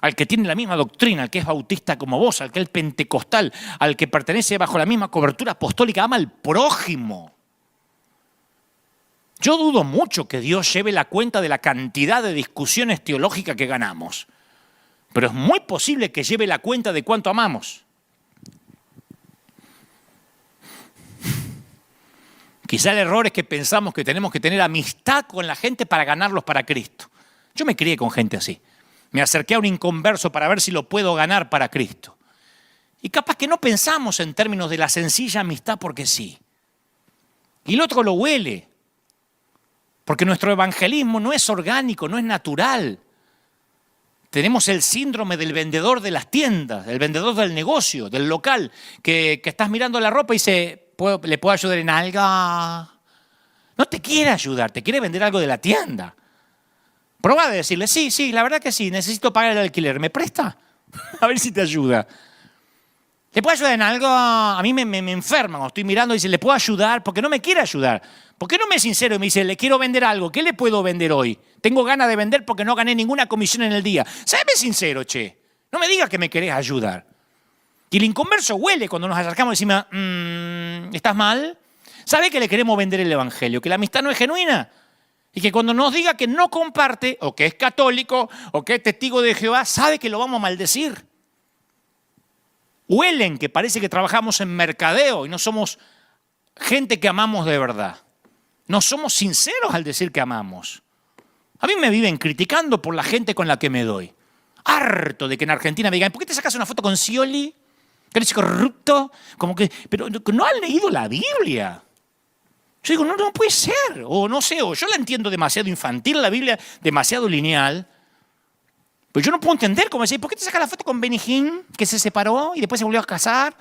al que tiene la misma doctrina, al que es bautista como vos, al que es pentecostal, al que pertenece bajo la misma cobertura apostólica, ama al prójimo. Yo dudo mucho que Dios lleve la cuenta de la cantidad de discusiones teológicas que ganamos, pero es muy posible que lleve la cuenta de cuánto amamos. Quizá el error es que pensamos que tenemos que tener amistad con la gente para ganarlos para Cristo. Yo me crié con gente así. Me acerqué a un inconverso para ver si lo puedo ganar para Cristo. Y capaz que no pensamos en términos de la sencilla amistad porque sí. Y el otro lo huele. Porque nuestro evangelismo no es orgánico, no es natural. Tenemos el síndrome del vendedor de las tiendas, del vendedor del negocio, del local, que estás mirando la ropa y dice, ¿le puedo ayudar en algo? No te quiere ayudar, te quiere vender algo de la tienda. Probá de decirle, sí, la verdad que sí, necesito pagar el alquiler, ¿me presta? A ver si te ayuda. ¿Le puedo ayudar en algo? A mí me enferman, o estoy mirando y dice, ¿le puedo ayudar? Porque no me quiere ayudar. ¿Por qué no me es sincero y me dice, le quiero vender algo? ¿Qué le puedo vender hoy? Tengo ganas de vender porque no gané ninguna comisión en el día. Séme sincero, che. No me digas que me querés ayudar. Y el inconverso huele cuando nos acercamos y decimos, ¿estás mal? ¿Sabe que le queremos vender el evangelio? Que la amistad no es genuina. Y que cuando nos diga que no comparte, o que es católico, o que es testigo de Jehová, sabe que lo vamos a maldecir. Huelen que parece que trabajamos en mercadeo y no somos gente que amamos de verdad. No somos sinceros al decir que amamos. A mí me viven criticando por la gente con la que me doy. Harto de que en Argentina me digan, ¿por qué te sacas una foto con Scioli? Que eres corrupto. Como que, pero no han leído la Biblia. Yo digo, no puede ser. O no sé, o yo la entiendo demasiado infantil, la Biblia demasiado lineal. Pero yo no puedo entender cómo decir, ¿por qué te sacas la foto con Benny Hinn, que se separó y después se volvió a casar?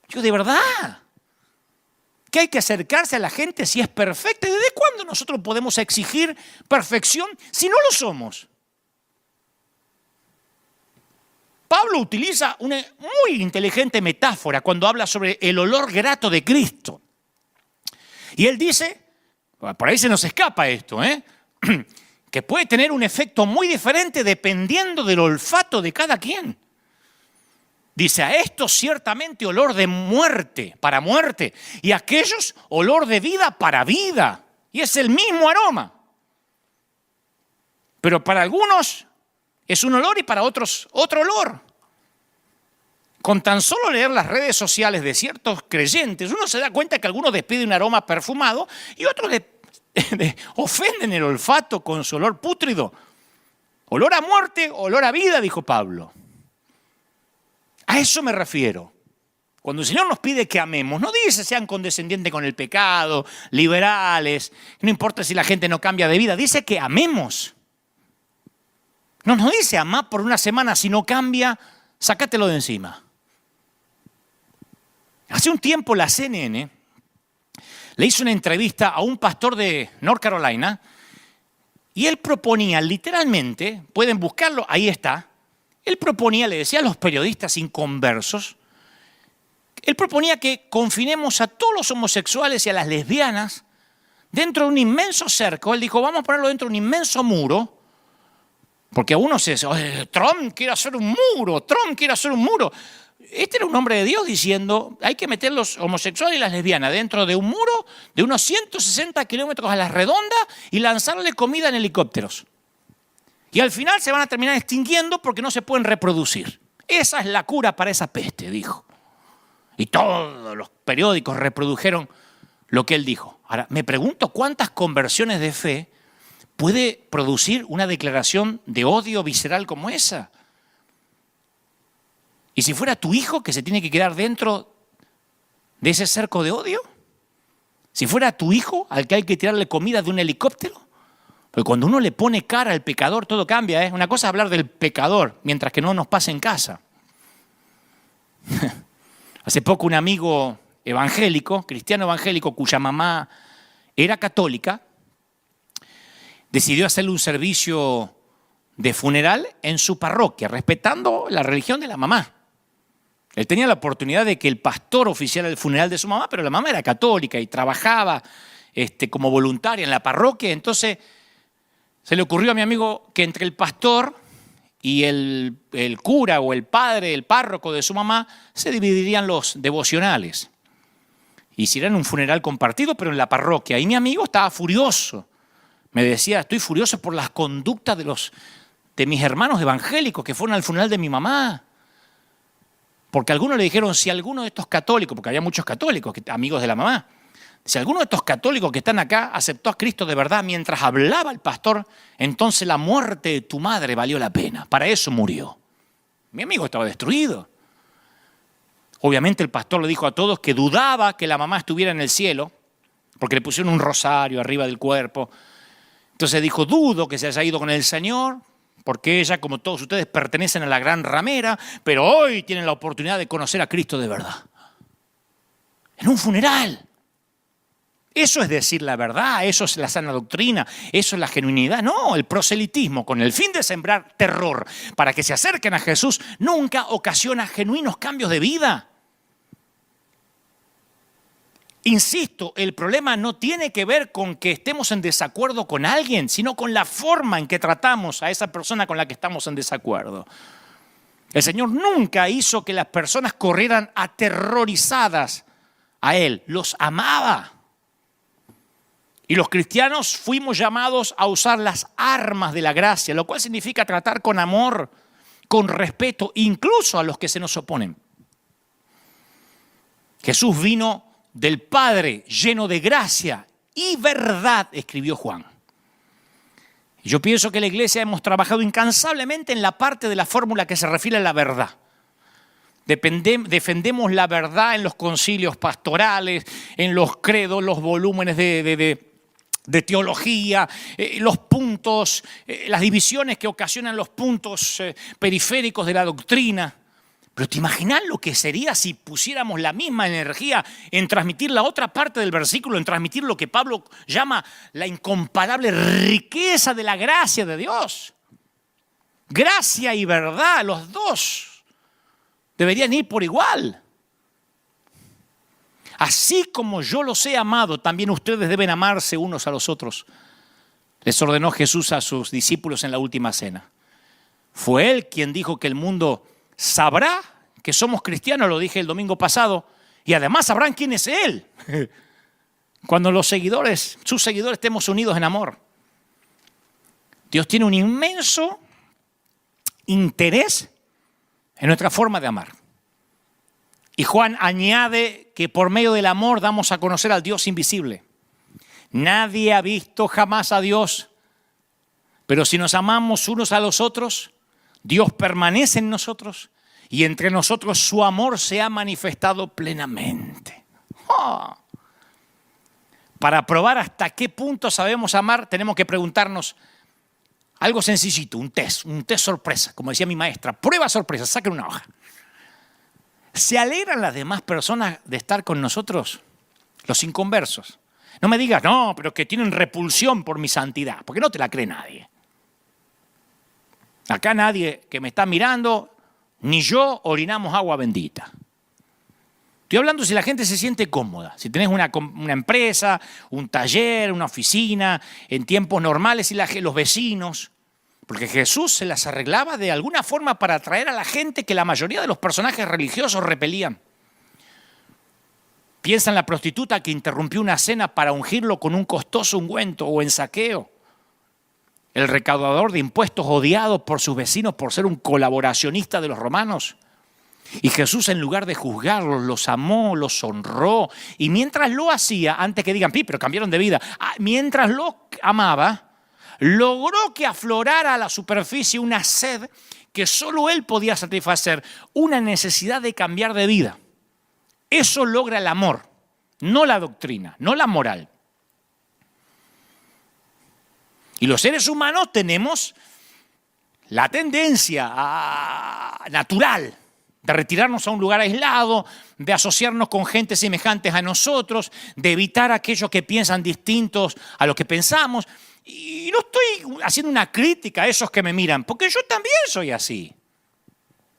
Yo, de verdad, que hay que acercarse a la gente si es perfecta. ¿Desde cuándo nosotros podemos exigir perfección si no lo somos? Pablo utiliza una muy inteligente metáfora cuando habla sobre el olor grato de Cristo. Y él dice, por ahí se nos escapa esto, que puede tener un efecto muy diferente dependiendo del olfato de cada quien. Dice, a estos ciertamente olor de muerte, para muerte, y a aquellos olor de vida para vida. Y es el mismo aroma. Pero para algunos es un olor y para otros otro olor. Con tan solo leer las redes sociales de ciertos creyentes, uno se da cuenta que algunos despiden un aroma perfumado y otros ofenden el olfato con su olor pútrido. Olor a muerte, olor a vida, dijo Pablo. A eso me refiero. Cuando el Señor nos pide que amemos, no dice sean condescendientes con el pecado, liberales, no importa si la gente no cambia de vida, dice que amemos. No nos dice amar por una semana, si no cambia, sácatelo de encima. Hace un tiempo la CNN le hizo una entrevista a un pastor de North Carolina y él proponía literalmente, pueden buscarlo, ahí está, él proponía, le decía a los periodistas inconversos, él proponía que confinemos a todos los homosexuales y a las lesbianas dentro de un inmenso cerco. Él dijo, vamos a ponerlo dentro de un inmenso muro, porque a uno se dice, Trump quiere hacer un muro, Trump quiere hacer un muro. Este era un hombre de Dios diciendo, hay que meter los homosexuales y las lesbianas dentro de un muro de unos 160 kilómetros a la redonda y lanzarle comida en helicópteros. Y al final se van a terminar extinguiendo porque no se pueden reproducir. Esa es la cura para esa peste, dijo. Y todos los periódicos reprodujeron lo que él dijo. Ahora, me pregunto cuántas conversiones de fe puede producir una declaración de odio visceral como esa. ¿Y si fuera tu hijo que se tiene que quedar dentro de ese cerco de odio? Si fuera tu hijo al que hay que tirarle comida de un helicóptero. Porque cuando uno le pone cara al pecador, todo cambia. Una cosa es hablar del pecador, mientras que no nos pase en casa. Hace poco un amigo evangélico, cristiano evangélico, cuya mamá era católica, decidió hacerle un servicio de funeral en su parroquia, respetando la religión de la mamá. Él tenía la oportunidad de que el pastor oficiara el funeral de su mamá, pero la mamá era católica y trabajaba como voluntaria en la parroquia. Entonces se le ocurrió a mi amigo que entre el pastor y el cura o el padre, el párroco de su mamá, se dividirían los devocionales. Hicieran un funeral compartido, pero en la parroquia. Y mi amigo estaba furioso. Me decía, estoy furioso por las conductas de mis hermanos evangélicos que fueron al funeral de mi mamá. Porque algunos le dijeron, si alguno de estos católicos, porque había muchos católicos, amigos de la mamá, si alguno de estos católicos que están acá aceptó a Cristo de verdad mientras hablaba el pastor, entonces la muerte de tu madre valió la pena. Para eso murió. Mi amigo estaba destruido. Obviamente el pastor le dijo a todos que dudaba que la mamá estuviera en el cielo, porque le pusieron un rosario arriba del cuerpo. Entonces dijo, dudo que se haya ido con el Señor, porque ella, como todos ustedes, pertenecen a la gran ramera, pero hoy tienen la oportunidad de conocer a Cristo de verdad. En un funeral. Eso es decir la verdad, eso es la sana doctrina, eso es la genuinidad. No, el proselitismo, con el fin de sembrar terror para que se acerquen a Jesús, nunca ocasiona genuinos cambios de vida. Insisto, el problema no tiene que ver con que estemos en desacuerdo con alguien, sino con la forma en que tratamos a esa persona con la que estamos en desacuerdo. El Señor nunca hizo que las personas corrieran aterrorizadas a Él, los amaba. Y los cristianos fuimos llamados a usar las armas de la gracia, lo cual significa tratar con amor, con respeto, incluso a los que se nos oponen. Jesús vino del Padre lleno de gracia y verdad, escribió Juan. Yo pienso que la iglesia hemos trabajado incansablemente en la parte de la fórmula que se refiere a la verdad. Defendemos la verdad en los concilios pastorales, en los credos, los volúmenes de teología, los puntos, las divisiones que ocasionan los puntos periféricos de la doctrina. Pero ¿te imaginas lo que sería si pusiéramos la misma energía en transmitir la otra parte del versículo, en transmitir lo que Pablo llama la incomparable riqueza de la gracia de Dios? Gracia y verdad, los dos deberían ir por igual. Así como yo los he amado, también ustedes deben amarse unos a los otros. Les ordenó Jesús a sus discípulos en la última cena. Fue Él quien dijo que el mundo sabrá que somos cristianos, lo dije el domingo pasado, y además sabrán quién es Él. Cuando sus seguidores estemos unidos en amor. Dios tiene un inmenso interés en nuestra forma de amar. Y Juan añade que por medio del amor damos a conocer al Dios invisible. Nadie ha visto jamás a Dios, pero si nos amamos unos a los otros, Dios permanece en nosotros y entre nosotros su amor se ha manifestado plenamente. Oh. Para probar hasta qué punto sabemos amar, tenemos que preguntarnos algo sencillito, un test sorpresa, como decía mi maestra, prueba sorpresa, saquen una hoja. ¿Se alegran las demás personas de estar con nosotros? Los inconversos. No me digas, no, pero que tienen repulsión por mi santidad, porque no te la cree nadie. Acá nadie que me está mirando, ni yo orinamos agua bendita. Estoy hablando si la gente se siente cómoda, si tenés una empresa, un taller, una oficina, en tiempos normales y los vecinos. Porque Jesús se las arreglaba de alguna forma para atraer a la gente que la mayoría de los personajes religiosos repelían. Piensa en la prostituta que interrumpió una cena para ungirlo con un costoso ungüento o en Zaqueo. El recaudador de impuestos odiado por sus vecinos por ser un colaboracionista de los romanos. Y Jesús, en lugar de juzgarlos, los amó, los honró. Y mientras lo hacía, antes que digan, pero cambiaron de vida, mientras lo amaba, logró que aflorara a la superficie una sed que solo Él podía satisfacer, una necesidad de cambiar de vida. Eso logra el amor, no la doctrina, no la moral. Y los seres humanos tenemos la tendencia natural de retirarnos a un lugar aislado, de asociarnos con gente semejantes a nosotros, de evitar a aquellos que piensan distintos a lo que pensamos. Y no estoy haciendo una crítica a esos que me miran, porque yo también soy así.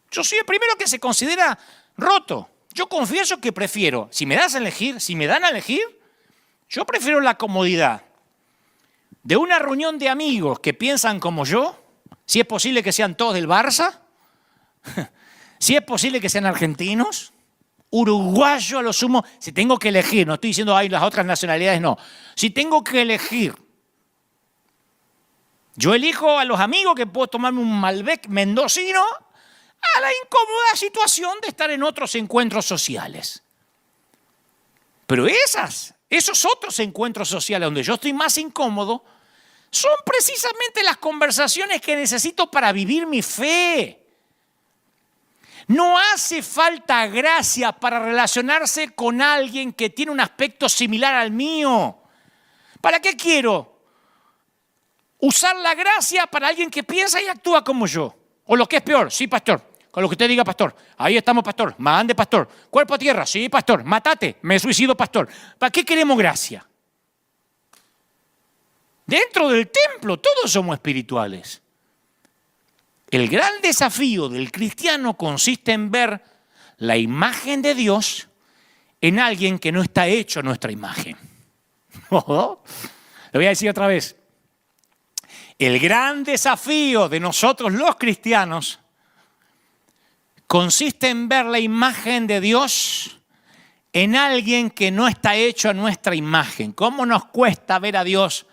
Yo soy el primero que se considera roto. Yo confieso que prefiero, si me dan a elegir, yo prefiero la comodidad de una reunión de amigos que piensan como yo, si es posible que sean todos del Barça, si es posible que sean argentinos, uruguayos a lo sumo, si tengo que elegir, no estoy diciendo hay las otras nacionalidades, no. Si tengo que elegir, yo elijo a los amigos que puedo tomarme un Malbec mendocino a la incómoda situación de estar en otros encuentros sociales. Pero esos otros encuentros sociales donde yo estoy más incómodo son precisamente las conversaciones que necesito para vivir mi fe. No hace falta gracia para relacionarse con alguien que tiene un aspecto similar al mío. ¿Para qué quiero usar la gracia para alguien que piensa y actúa como yo? O lo que es peor, sí, pastor, con lo que usted diga, pastor. Ahí estamos, pastor. Mande, pastor. Cuerpo a tierra, sí, pastor. Mátate, me suicido, pastor. ¿Para qué queremos gracia? Dentro del templo todos somos espirituales. El gran desafío del cristiano consiste en ver la imagen de Dios en alguien que no está hecho a nuestra imagen. Lo voy a decir otra vez. El gran desafío de nosotros los cristianos consiste en ver la imagen de Dios en alguien que no está hecho a nuestra imagen. ¿Cómo nos cuesta ver a Dios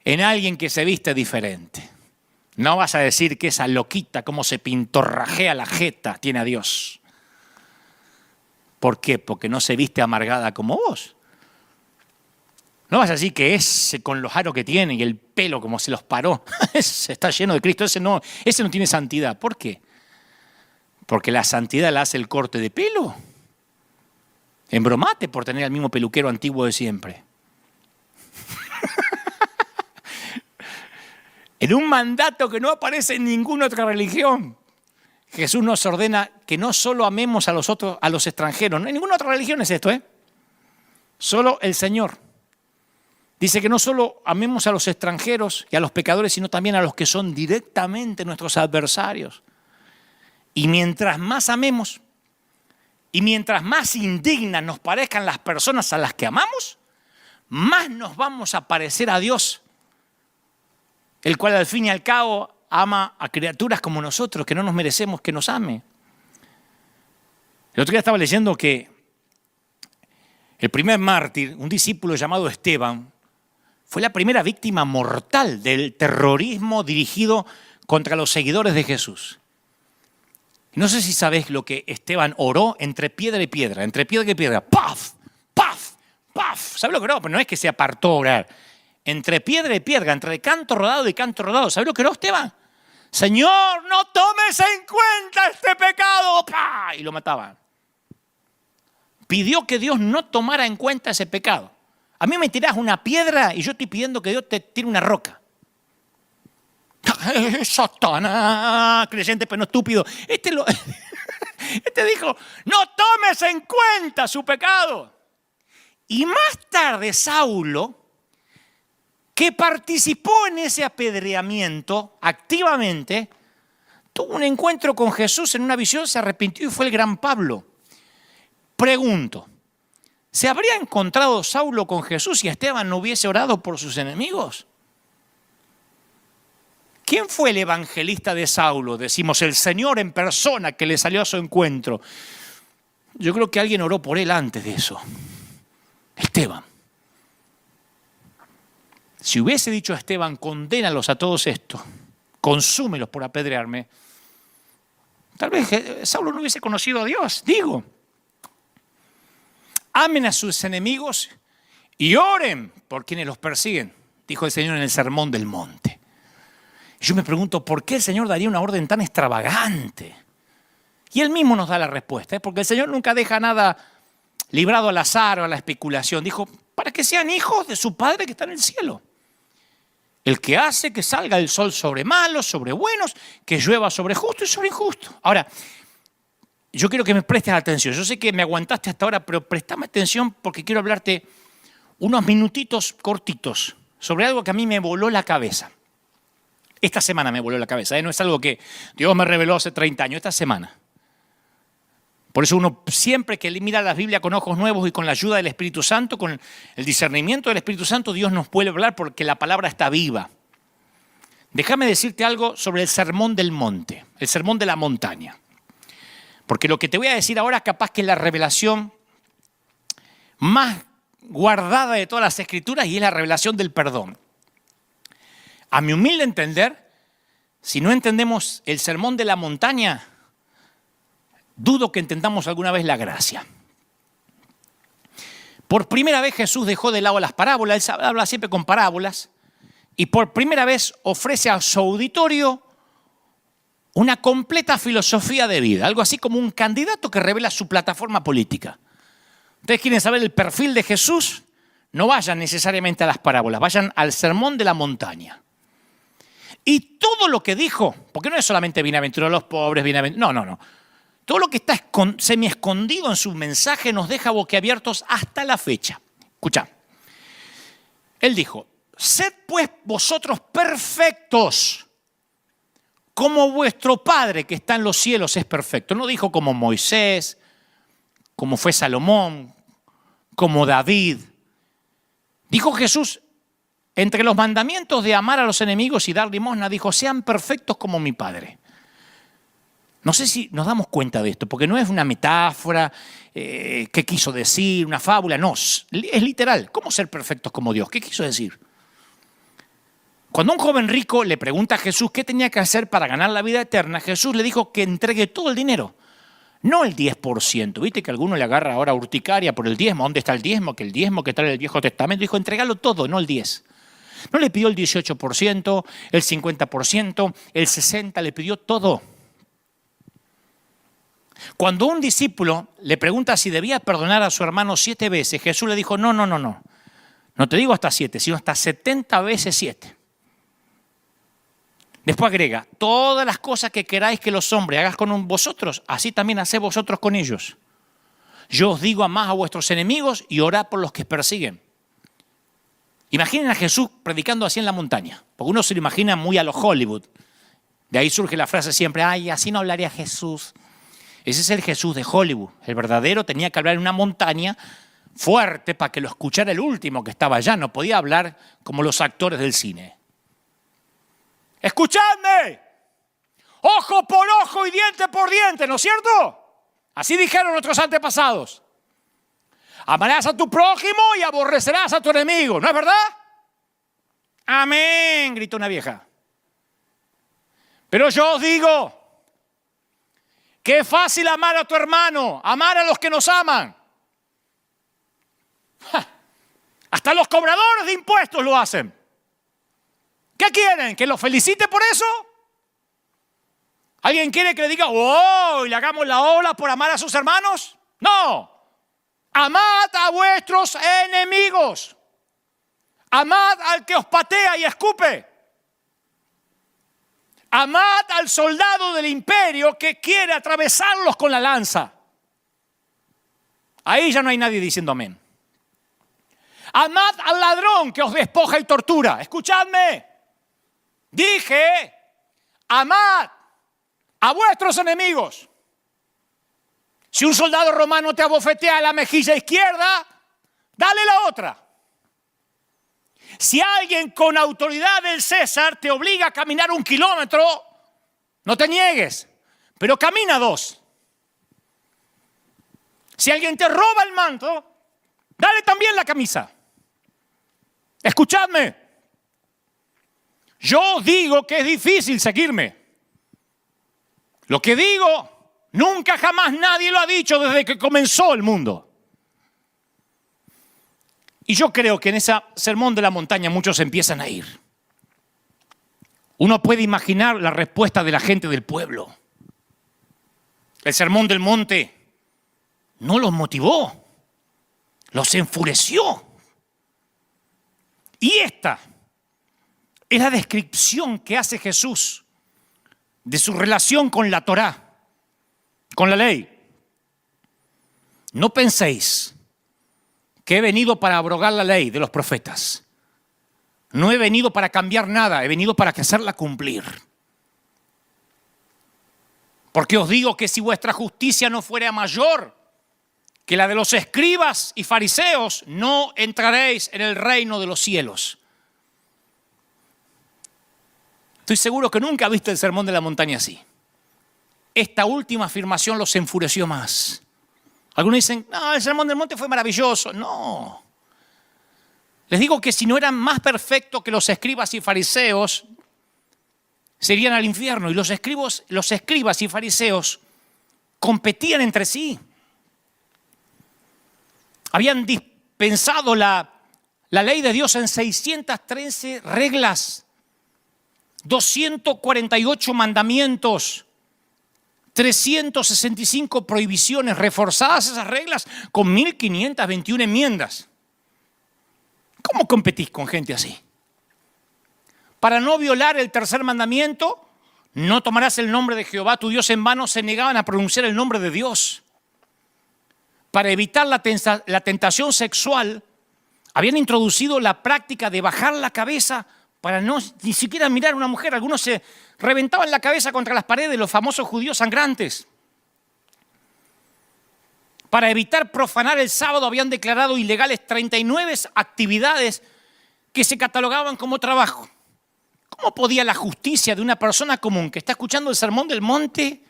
en alguien que se viste diferente? No vas a decir que esa loquita, cómo se pintorrajea la jeta, tiene a Dios. ¿Por qué? Porque no se viste amargada como vos. No vas a decir que ese con los aros que tiene y el pelo como se los paró, ese está lleno de Cristo, ese no tiene santidad. ¿Por qué? Porque la santidad la hace el corte de pelo. Embromate por tener al mismo peluquero antiguo de siempre. En un mandato que no aparece en ninguna otra religión, Jesús nos ordena que no solo amemos a los extranjeros. No hay ninguna otra religión es esto, Solo el Señor. Dice que no solo amemos a los extranjeros y a los pecadores, sino también a los que son directamente nuestros adversarios. Y mientras más amemos y mientras más indignas nos parezcan las personas a las que amamos, más nos vamos a parecer a Dios, el cual al fin y al cabo ama a criaturas como nosotros, que no nos merecemos que nos ame. El otro día estaba leyendo que el primer mártir, un discípulo llamado Esteban, fue la primera víctima mortal del terrorismo dirigido contra los seguidores de Jesús. No sé si sabés lo que Esteban oró entre piedra y piedra, ¡paf! ¡paf! ¡paf! ¿Sabés lo que oró? Pero no es que se apartó a orar. Entre piedra y piedra, entre canto rodado y canto rodado. ¿Sabés lo que oró Esteban? Señor, no tomes en cuenta este pecado. ¡Pah! Y lo mataban. Pidió que Dios no tomara en cuenta ese pecado. A mí me tirás una piedra y yo estoy pidiendo que Dios te tire una roca. Satanás, creyente pero no estúpido. Este dijo, no tomes en cuenta su pecado. Y más tarde Saulo, que participó en ese apedreamiento activamente, tuvo un encuentro con Jesús en una visión, se arrepintió y fue el gran Pablo. Pregunto, ¿se habría encontrado Saulo con Jesús si Esteban no hubiese orado por sus enemigos? ¿Quién fue el evangelista de Saulo? Decimos, el Señor en persona que le salió a su encuentro. Yo creo que alguien oró por él antes de eso. Esteban. Si hubiese dicho a Esteban, condénalos a todos estos, consúmelos por apedrearme, tal vez Saulo no hubiese conocido a Dios. Digo, amen a sus enemigos y oren por quienes los persiguen, dijo el Señor en el Sermón del Monte. Yo me pregunto, ¿por qué el Señor daría una orden tan extravagante? Y Él mismo nos da la respuesta, porque el Señor nunca deja nada librado al azar o a la especulación. Dijo, para que sean hijos de su Padre que está en el cielo. El que hace que salga el sol sobre malos, sobre buenos, que llueva sobre justos y sobre injustos. Ahora, yo quiero que me prestes atención. Yo sé que me aguantaste hasta ahora, pero préstame atención porque quiero hablarte unos minutitos cortitos sobre algo que a mí me voló la cabeza. Esta semana me voló la cabeza, no es algo que Dios me reveló hace 30 años, esta semana. Por eso uno siempre que mira la Biblia con ojos nuevos y con la ayuda del Espíritu Santo, con el discernimiento del Espíritu Santo, Dios nos puede hablar porque la palabra está viva. Déjame decirte algo sobre el sermón del monte, el sermón de la montaña. Porque lo que te voy a decir ahora capaz que es la revelación más guardada de todas las Escrituras y es la revelación del perdón. A mi humilde entender, si no entendemos el sermón de la montaña, dudo que entendamos alguna vez la gracia. Por primera vez Jesús dejó de lado las parábolas, él habla siempre con parábolas, y por primera vez ofrece a su auditorio una completa filosofía de vida, algo así como un candidato que revela su plataforma política. ¿Ustedes quieren saber el perfil de Jesús? No vayan necesariamente a las parábolas, vayan al sermón de la montaña. Y todo lo que dijo, porque no es solamente bienaventurados los pobres, no. Todo lo que está semi-escondido en su mensaje nos deja boquiabiertos hasta la fecha. Escucha, él dijo, sed pues vosotros perfectos, como vuestro Padre que está en los cielos es perfecto. No dijo como Moisés, como fue Salomón, como David. Dijo Jesús, entre los mandamientos de amar a los enemigos y dar limosna, dijo, sean perfectos como mi Padre. No sé si nos damos cuenta de esto, porque no es una metáfora, qué quiso decir, una fábula, no, es literal. ¿Cómo ser perfectos como Dios? ¿Qué quiso decir? Cuando un joven rico le pregunta a Jesús qué tenía que hacer para ganar la vida eterna, Jesús le dijo que entregue todo el dinero, no el 10%. ¿Viste que alguno le agarra ahora urticaria por el diezmo? ¿Dónde está el diezmo? Que el diezmo que trae el Viejo Testamento. Dijo, entregalo todo, no el 10%. No le pidió el 18%, el 50%, el 60%, le pidió todo. Cuando un discípulo le pregunta si debía perdonar a su hermano 7 veces, Jesús le dijo, no. No te digo hasta 7, sino hasta 70 veces 7. Después agrega, todas las cosas que queráis que los hombres hagan con vosotros, así también haced vosotros con ellos. Yo os digo, amad a vuestros enemigos y orad por los que persiguen. Imaginen a Jesús predicando así en la montaña, porque uno se lo imagina muy a lo Hollywood. De ahí surge la frase siempre, ay, así no hablaría Jesús. Ese es el Jesús de Hollywood. El verdadero tenía que hablar en una montaña fuerte para que lo escuchara el último que estaba allá. No podía hablar como los actores del cine. ¡Escuchadme! Ojo por ojo y diente por diente, ¿no es cierto? Así dijeron nuestros antepasados. Amarás a tu prójimo y aborrecerás a tu enemigo, ¿no es verdad? Amén, gritó una vieja. Pero yo os digo que es fácil amar a tu hermano, amar a los que nos aman. Hasta los cobradores de impuestos lo hacen. ¿Qué quieren? ¿Que los felicite por eso? ¿Alguien quiere que le diga, oh, y le hagamos la ola por amar a sus hermanos? No. Amad a vuestros enemigos. Amad al que os patea y escupe. Amad al soldado del imperio que quiere atravesarlos con la lanza. Ahí ya no hay nadie diciendo amén. Amad al ladrón que os despoja y tortura. Escuchadme. Dije, amad a vuestros enemigos. Si un soldado romano te abofetea la mejilla izquierda, dale la otra. Si alguien con autoridad del César te obliga a caminar 1 kilómetro, no te niegues, pero camina 2. Si alguien te roba el manto, dale también la camisa. Escuchadme. Yo digo que es difícil seguirme. Lo que digo, nunca jamás nadie lo ha dicho desde que comenzó el mundo. Y yo creo que en ese sermón de la montaña muchos empiezan a ir. Uno puede imaginar la respuesta de la gente del pueblo. El sermón del monte no los motivó, los enfureció. Y esta es la descripción que hace Jesús de su relación con la Torá, con la ley. No penséis que he venido para abrogar la ley de los profetas. No he venido para cambiar nada, he venido para hacerla cumplir. Porque os digo que si vuestra justicia no fuera mayor que la de los escribas y fariseos, no entraréis en el reino de los cielos. Estoy seguro que nunca viste el sermón de la montaña así. Esta última afirmación los enfureció más. Algunos dicen, no, el sermón del monte fue maravilloso. No. Les digo que si no eran más perfectos que los escribas y fariseos, se irían al infierno. Y los escribas y fariseos competían entre sí. Habían dispensado la ley de Dios en 613 reglas, 248 mandamientos, 365 prohibiciones, reforzadas esas reglas con 1521 enmiendas. ¿Cómo competís con gente así? Para no violar el tercer mandamiento, no tomarás el nombre de Jehová tu Dios en vano, se negaban a pronunciar el nombre de Dios. Para evitar la tentación sexual, habían introducido la práctica de bajar la cabeza para no ni siquiera mirar a una mujer. Algunos se reventaban la cabeza contra las paredes, los famosos judíos sangrantes. Para evitar profanar el sábado, habían declarado ilegales 39 actividades que se catalogaban como trabajo. ¿Cómo podía la justicia de una persona común que está escuchando el sermón del monte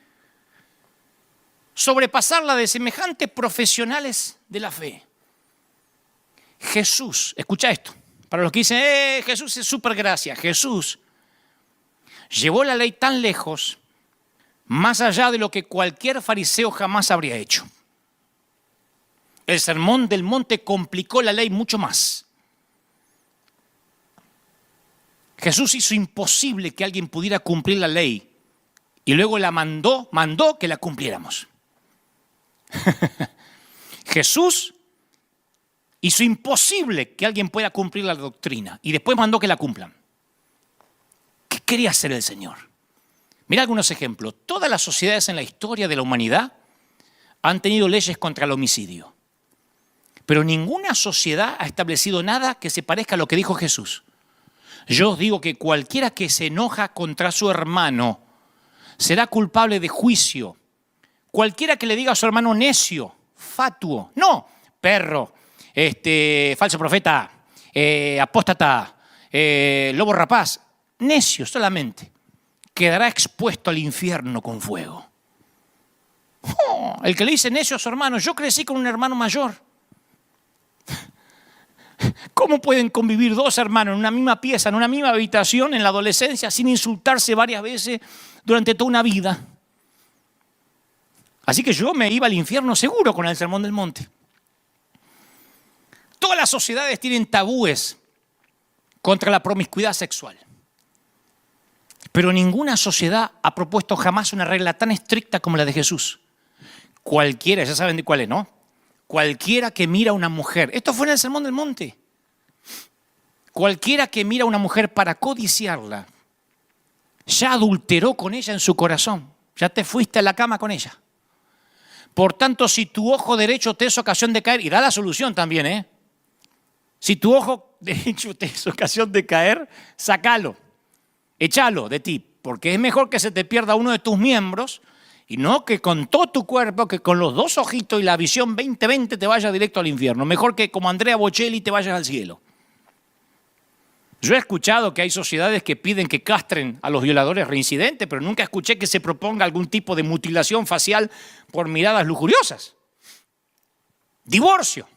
sobrepasar la de semejantes profesionales de la fe? Jesús, escucha esto, para los que dicen, Jesús es súper gracia. Jesús llevó la ley tan lejos, más allá de lo que cualquier fariseo jamás habría hecho. El sermón del monte complicó la ley mucho más. Jesús hizo imposible que alguien pudiera cumplir la ley y luego la mandó que la cumpliéramos. Jesús hizo imposible que alguien pueda cumplir la doctrina y después mandó que la cumplan. ¿Qué quería hacer el Señor? Mira algunos ejemplos. Todas las sociedades en la historia de la humanidad han tenido leyes contra el homicidio. Pero ninguna sociedad ha establecido nada que se parezca a lo que dijo Jesús. Yo os digo que cualquiera que se enoja contra su hermano será culpable de juicio. Cualquiera que le diga a su hermano necio, fatuo, no, perro, falso profeta, apóstata, lobo rapaz, necio solamente, quedará expuesto al infierno con fuego. El que le dice necio a su hermano, yo crecí con un hermano mayor. ¿Cómo pueden convivir dos hermanos en una misma pieza, en una misma habitación, en la adolescencia, sin insultarse varias veces durante toda una vida? Así que yo me iba al infierno seguro con el sermón del monte. Todas las sociedades tienen tabúes contra la promiscuidad sexual. Pero ninguna sociedad ha propuesto jamás una regla tan estricta como la de Jesús. Cualquiera, ya saben de cuál es, ¿no? Cualquiera que mira a una mujer, esto fue en el sermón del monte, cualquiera que mira a una mujer para codiciarla, ya adulteró con ella en su corazón, ya te fuiste a la cama con ella. Por tanto, si tu ojo derecho te es ocasión de caer, y da la solución también, si tu ojo derecho te es ocasión de caer, sácalo, échalo de ti, porque es mejor que se te pierda uno de tus miembros y no que con todo tu cuerpo, que con los dos ojitos y la visión 20/20 te vayas directo al infierno. Mejor que como Andrea Bocelli te vayas al cielo. Yo he escuchado que hay sociedades que piden que castren a los violadores reincidentes, pero nunca escuché que se proponga algún tipo de mutilación facial por miradas lujuriosas. Divorcio.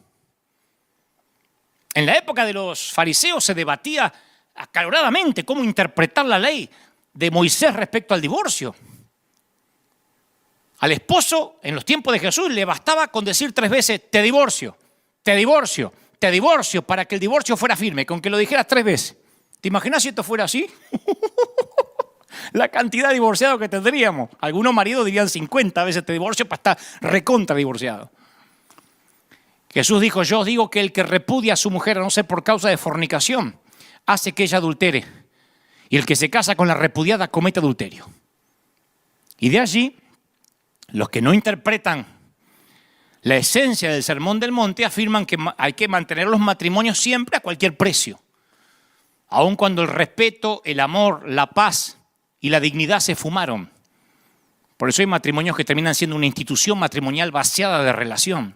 En la época de los fariseos se debatía acaloradamente cómo interpretar la ley de Moisés respecto al divorcio. Al esposo, en los tiempos de Jesús, le bastaba con decir 3 veces, te divorcio, te divorcio, te divorcio, para que el divorcio fuera firme, con que lo dijeras 3 veces. ¿Te imaginas si esto fuera así? La cantidad de divorciados que tendríamos. Algunos maridos dirían 50 veces te divorcio para estar recontra divorciado. Jesús dijo, yo os digo que el que repudia a su mujer a no ser por causa de fornicación, hace que ella adultere. Y el que se casa con la repudiada comete adulterio. Y de allí, los que no interpretan la esencia del sermón del monte afirman que hay que mantener los matrimonios siempre a cualquier precio. aun cuando el respeto, el amor, la paz y la dignidad se fumaron. Por eso hay matrimonios que terminan siendo una institución matrimonial vaciada de relación.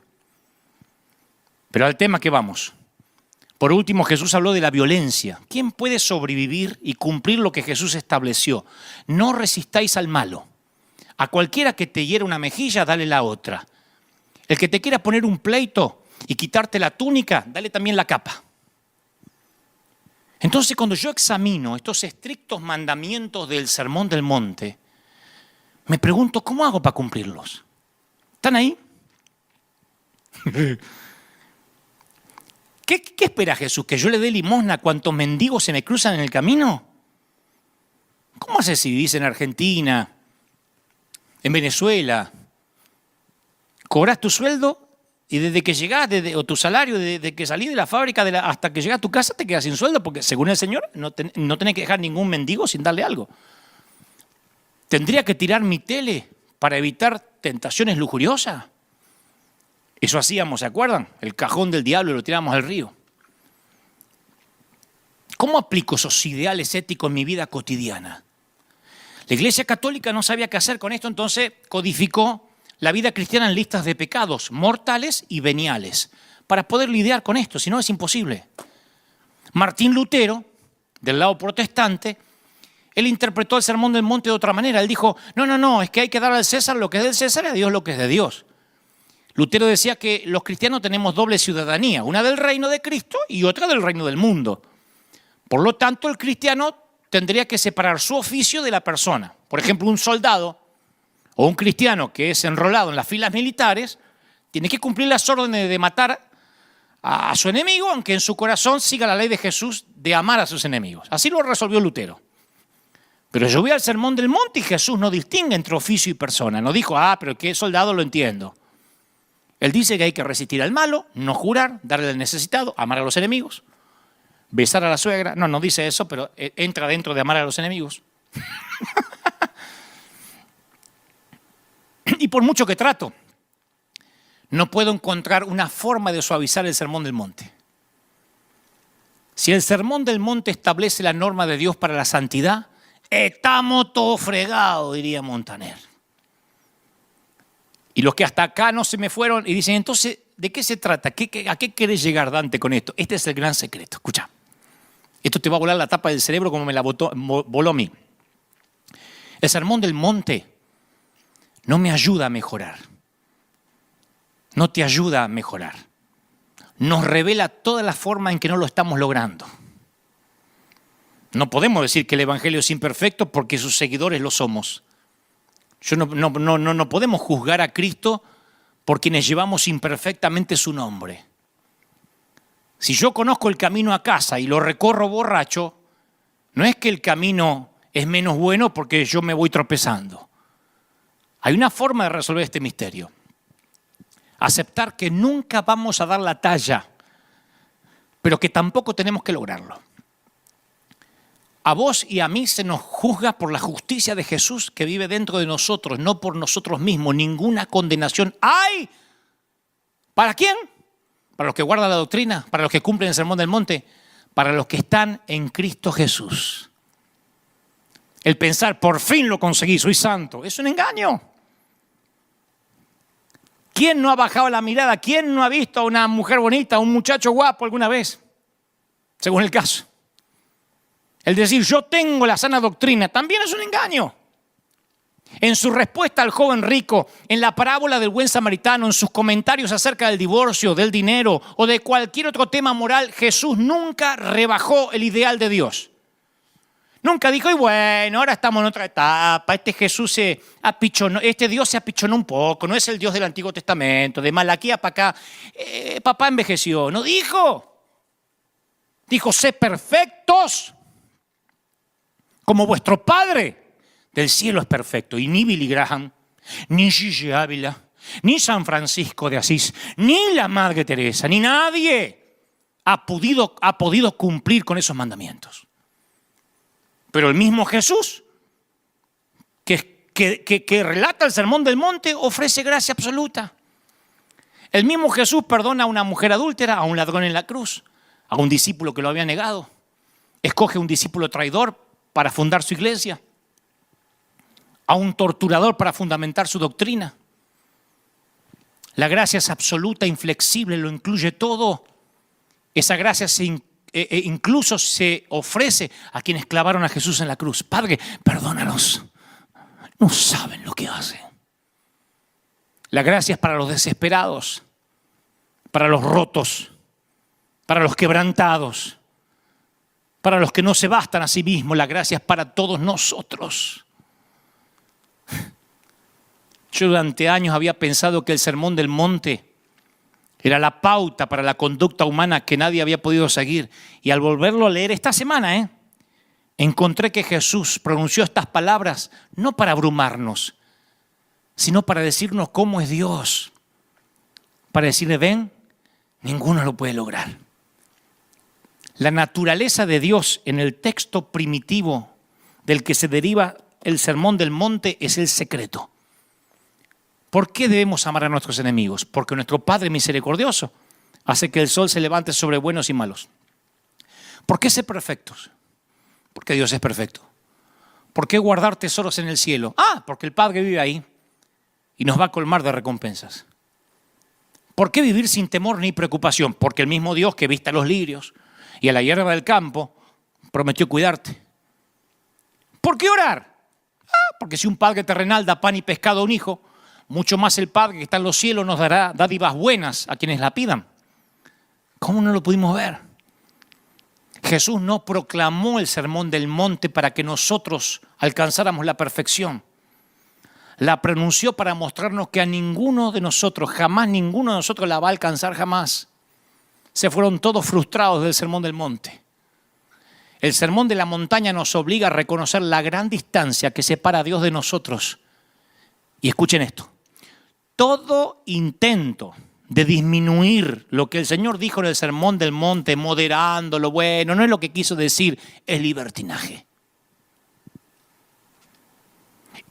Pero al tema que vamos. Por último, Jesús habló de la violencia. ¿Quién puede sobrevivir y cumplir lo que Jesús estableció? No resistáis al malo. A cualquiera que te hiera una mejilla, dale la otra. El que te quiera poner un pleito y quitarte la túnica, dale también la capa. Entonces, cuando yo examino estos estrictos mandamientos del Sermón del Monte, me pregunto, ¿cómo hago para cumplirlos? ¿Están ahí? ¿Qué espera Jesús? ¿Que yo le dé limosna a cuantos mendigos se me cruzan en el camino? ¿Cómo haces si vivís en Argentina, en Venezuela? Cobrás tu sueldo y desde que llegás, o tu salario, desde que salís de la fábrica hasta que llegás a tu casa te quedas sin sueldo porque según el Señor no tenés que dejar ningún mendigo sin darle algo. ¿Tendría que tirar mi tele para evitar tentaciones lujuriosas? Eso hacíamos, ¿se acuerdan? El cajón del diablo lo tiramos al río. ¿Cómo aplico esos ideales éticos en mi vida cotidiana? La Iglesia Católica no sabía qué hacer con esto, entonces codificó la vida cristiana en listas de pecados mortales y veniales para poder lidiar con esto, si no es imposible. Martín Lutero, del lado protestante, él interpretó el Sermón del Monte de otra manera. Él dijo, no, es que hay que dar al César lo que es del César y a Dios lo que es de Dios. Lutero decía que los cristianos tenemos doble ciudadanía, una del reino de Cristo y otra del reino del mundo. Por lo tanto, el cristiano tendría que separar su oficio de la persona. Por ejemplo, un soldado o un cristiano que es enrolado en las filas militares tiene que cumplir las órdenes de matar a su enemigo, aunque en su corazón siga la ley de Jesús de amar a sus enemigos. Así lo resolvió Lutero. Pero yo voy al Sermón del Monte y Jesús no distingue entre oficio y persona. No dijo, pero que soldado lo entiendo. Él dice que hay que resistir al malo, no jurar, darle al necesitado, amar a los enemigos, besar a la suegra. No dice eso, pero entra dentro de amar a los enemigos. Y por mucho que trato, no puedo encontrar una forma de suavizar el Sermón del Monte. Si el Sermón del Monte establece la norma de Dios para la santidad, estamos todos fregados, diría Montaner. Y los que hasta acá no se me fueron y dicen, entonces, ¿de qué se trata? ¿A qué querés llegar, Dante, con esto? Este es el gran secreto. Escucha, esto te va a volar la tapa del cerebro como me la voló a mí. El Sermón del Monte no me ayuda a mejorar. No te ayuda a mejorar. Nos revela toda la forma en que no lo estamos logrando. No podemos decir que el Evangelio es imperfecto porque sus seguidores lo somos. No podemos juzgar a Cristo por quienes llevamos imperfectamente su nombre. Si yo conozco el camino a casa y lo recorro borracho, no es que el camino es menos bueno porque yo me voy tropezando. Hay una forma de resolver este misterio. Aceptar que nunca vamos a dar la talla, pero que tampoco tenemos que lograrlo. A vos y a mí se nos juzga por la justicia de Jesús que vive dentro de nosotros, no por nosotros mismos. Ninguna condenación hay. ¿Para quién? Para los que guardan la doctrina, para los que cumplen el Sermón del Monte, para los que están en Cristo Jesús. El pensar, por fin lo conseguí, soy santo, es un engaño. ¿Quién no ha bajado la mirada? ¿Quién no ha visto a una mujer bonita, a un muchacho guapo alguna vez? Según el caso. El decir, yo tengo la sana doctrina, también es un engaño. En su respuesta al joven rico, en la parábola del buen samaritano, en sus comentarios acerca del divorcio, del dinero o de cualquier otro tema moral, Jesús nunca rebajó el ideal de Dios. Nunca dijo, y bueno, ahora estamos en otra etapa, este Dios se apichonó un poco, no es el Dios del Antiguo Testamento, de Malaquía para acá, papá envejeció. No dijo. Dijo, sé perfectos, como vuestro Padre del cielo es perfecto. Y ni Billy Graham, ni Gigi Ávila, ni San Francisco de Asís, ni la Madre Teresa, ni nadie ha podido cumplir con esos mandamientos. Pero el mismo Jesús, que relata el Sermón del Monte, ofrece gracia absoluta. El mismo Jesús perdona a una mujer adúltera, a un ladrón en la cruz, a un discípulo que lo había negado. Escoge un discípulo traidor para fundar su iglesia, a un torturador para fundamentar su doctrina. La gracia es absoluta, inflexible, lo incluye todo. Esa gracia incluso se ofrece a quienes clavaron a Jesús en la cruz. Padre, perdónalos, no saben lo que hacen. La gracia es para los desesperados, para los rotos, para los quebrantados, para los que no se bastan a sí mismos. La gracia es para todos nosotros. Yo durante años había pensado que el Sermón del Monte era la pauta para la conducta humana que nadie había podido seguir. Y al volverlo a leer esta semana, encontré que Jesús pronunció estas palabras no para abrumarnos, sino para decirnos cómo es Dios. Para decirle, ven, ninguno lo puede lograr. La naturaleza de Dios en el texto primitivo del que se deriva el Sermón del Monte es el secreto. ¿Por qué debemos amar a nuestros enemigos? Porque nuestro Padre misericordioso hace que el sol se levante sobre buenos y malos. ¿Por qué ser perfectos? Porque Dios es perfecto. ¿Por qué guardar tesoros en el cielo? Porque el Padre vive ahí y nos va a colmar de recompensas. ¿Por qué vivir sin temor ni preocupación? Porque el mismo Dios que viste a los lirios y a la hierba del campo prometió cuidarte. ¿Por qué orar? Porque si un padre terrenal da pan y pescado a un hijo, mucho más el Padre que está en los cielos nos dará dádivas buenas a quienes la pidan. ¿Cómo no lo pudimos ver? Jesús no proclamó el Sermón del Monte para que nosotros alcanzáramos la perfección. La pronunció para mostrarnos que a ninguno de nosotros, jamás ninguno de nosotros la va a alcanzar jamás. Se fueron todos frustrados del Sermón del Monte. El Sermón de la Montaña nos obliga a reconocer la gran distancia que separa a Dios de nosotros. Y escuchen esto. Todo intento de disminuir lo que el Señor dijo en el Sermón del Monte, moderándolo, bueno, no es lo que quiso decir, es libertinaje.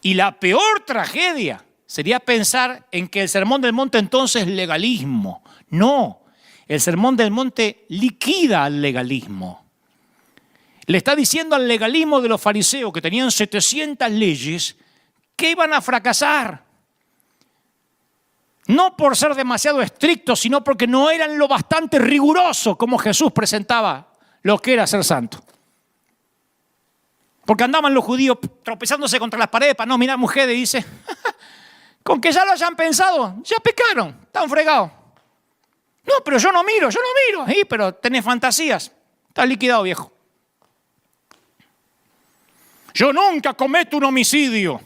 Y la peor tragedia sería pensar en que el Sermón del Monte entonces es legalismo. No, el Sermón del Monte liquida al legalismo. Le está diciendo al legalismo de los fariseos que tenían 700 leyes que iban a fracasar. No por ser demasiado estrictos, sino porque no eran lo bastante rigurosos como Jesús presentaba lo que era ser santo. Porque andaban los judíos tropezándose contra las paredes para no mirar mujeres y dice, con que ya lo hayan pensado, ya pecaron, están fregados. No, pero yo no miro. Sí, pero tenés fantasías, estás liquidado, viejo. Yo nunca cometo un homicidio.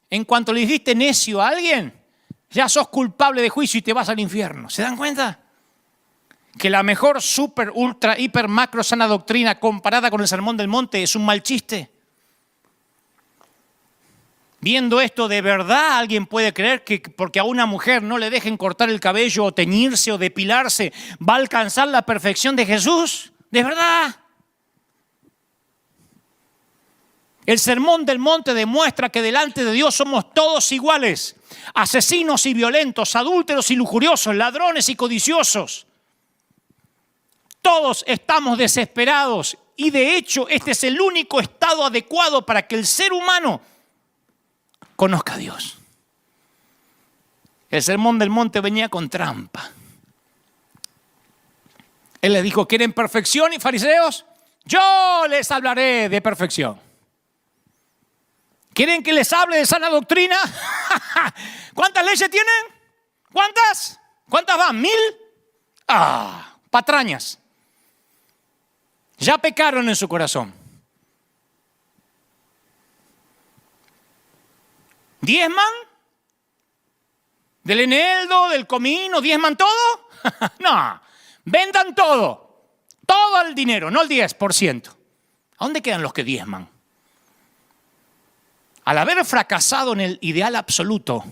En cuanto le dijiste necio a alguien, ya sos culpable de juicio y te vas al infierno. ¿Se dan cuenta? Que la mejor super, ultra, hiper, macro, sana doctrina comparada con el Sermón del Monte es un mal chiste. Viendo esto, ¿de verdad alguien puede creer que porque a una mujer no le dejen cortar el cabello o teñirse o depilarse va a alcanzar la perfección de Jesús? ¿De verdad? El Sermón del Monte demuestra que delante de Dios somos todos iguales. Asesinos y violentos, adúlteros y lujuriosos, ladrones y codiciosos. Todos estamos desesperados y de hecho este es el único estado adecuado para que el ser humano conozca a Dios. El Sermón del Monte venía con trampa. Él les dijo, ¿quieren perfección y fariseos? Yo les hablaré de perfección. ¿Quieren que les hable de sana doctrina? ¿Cuántas leyes tienen? ¿Cuántas? ¿Cuántas van? ¿1000? Patrañas. Ya pecaron en su corazón. ¿Diezman? ¿Del eneldo, del comino? ¿Diezman todo? No, vendan todo. Todo el dinero, no el 10%. ¿A dónde quedan los que diezman? Al haber fracasado en el ideal absoluto,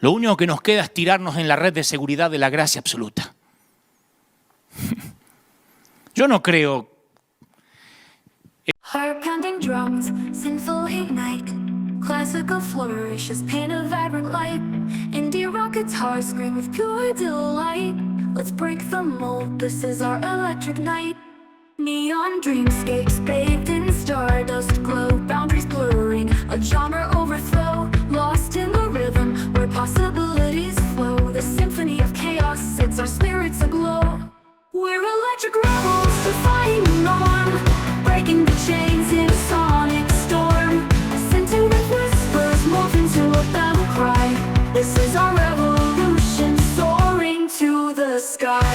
lo único que nos queda es tirarnos en la red de seguridad de la gracia absoluta. Yo no creo. Heart-pounding drums, sinful ignite. Classical flourishes, paint a vibrant light. Indie rock guitars scream with pure delight. Let's break the mold, this is our electric night. Neon dreamscapes bathed in stardust glow, boundaries blurring, a genre overflow, lost in the rhythm where possibilities flow. The symphony of chaos sets our spirits aglow. We're electric rebels defying the norm, breaking the chains in a sonic storm. Sentient whispers morph into a battle cry. This is our revolution, soaring to the sky.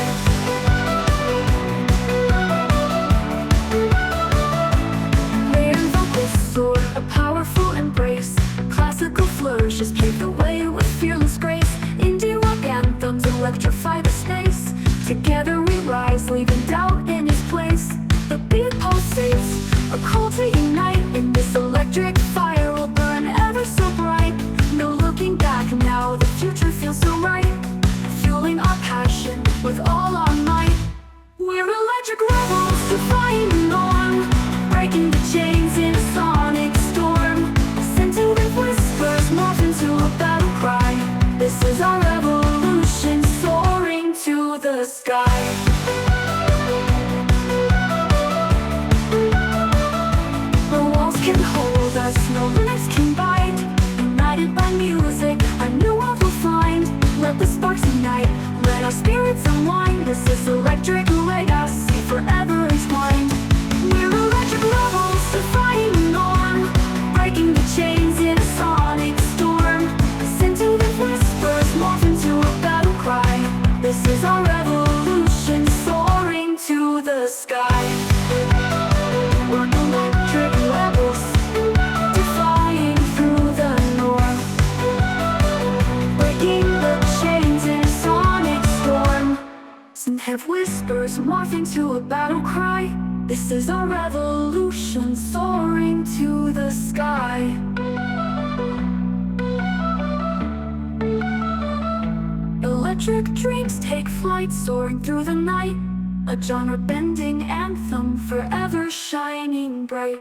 A powerful embrace, classical flourishes pave the way with fearless grace. Indie rock anthems electrify the space. Together we rise, leaving doubt in its place. The beat pulsates, a call to unite. In this electric fire will burn ever so bright. No looking back now, the future feels so right. Fueling our passion with all our might. We're electric rebels defying the norm, breaking the chains in a sonic storm. Sentient whispers morph into a battle cry. This is our revolution, soaring to the sky. No walls can hold us, no limits can bind. United by music, a new world will find. Let the sparks ignite, let our spirits unwind. This is electric legacy, forever entwined. We're electric rebels defying the norm, breaking the chains in a sonic storm. Sentient whispers morph into a battle cry. This is our revolution, soaring to the sky. We're electric rebels, defying through the norm, breaking the chains in a sonic storm. Sentient whispers morph into a battle cry. This is our revolution, soaring to the sky. Electric dreams take flight, soaring through the night. A genre-bending anthem, forever shining bright.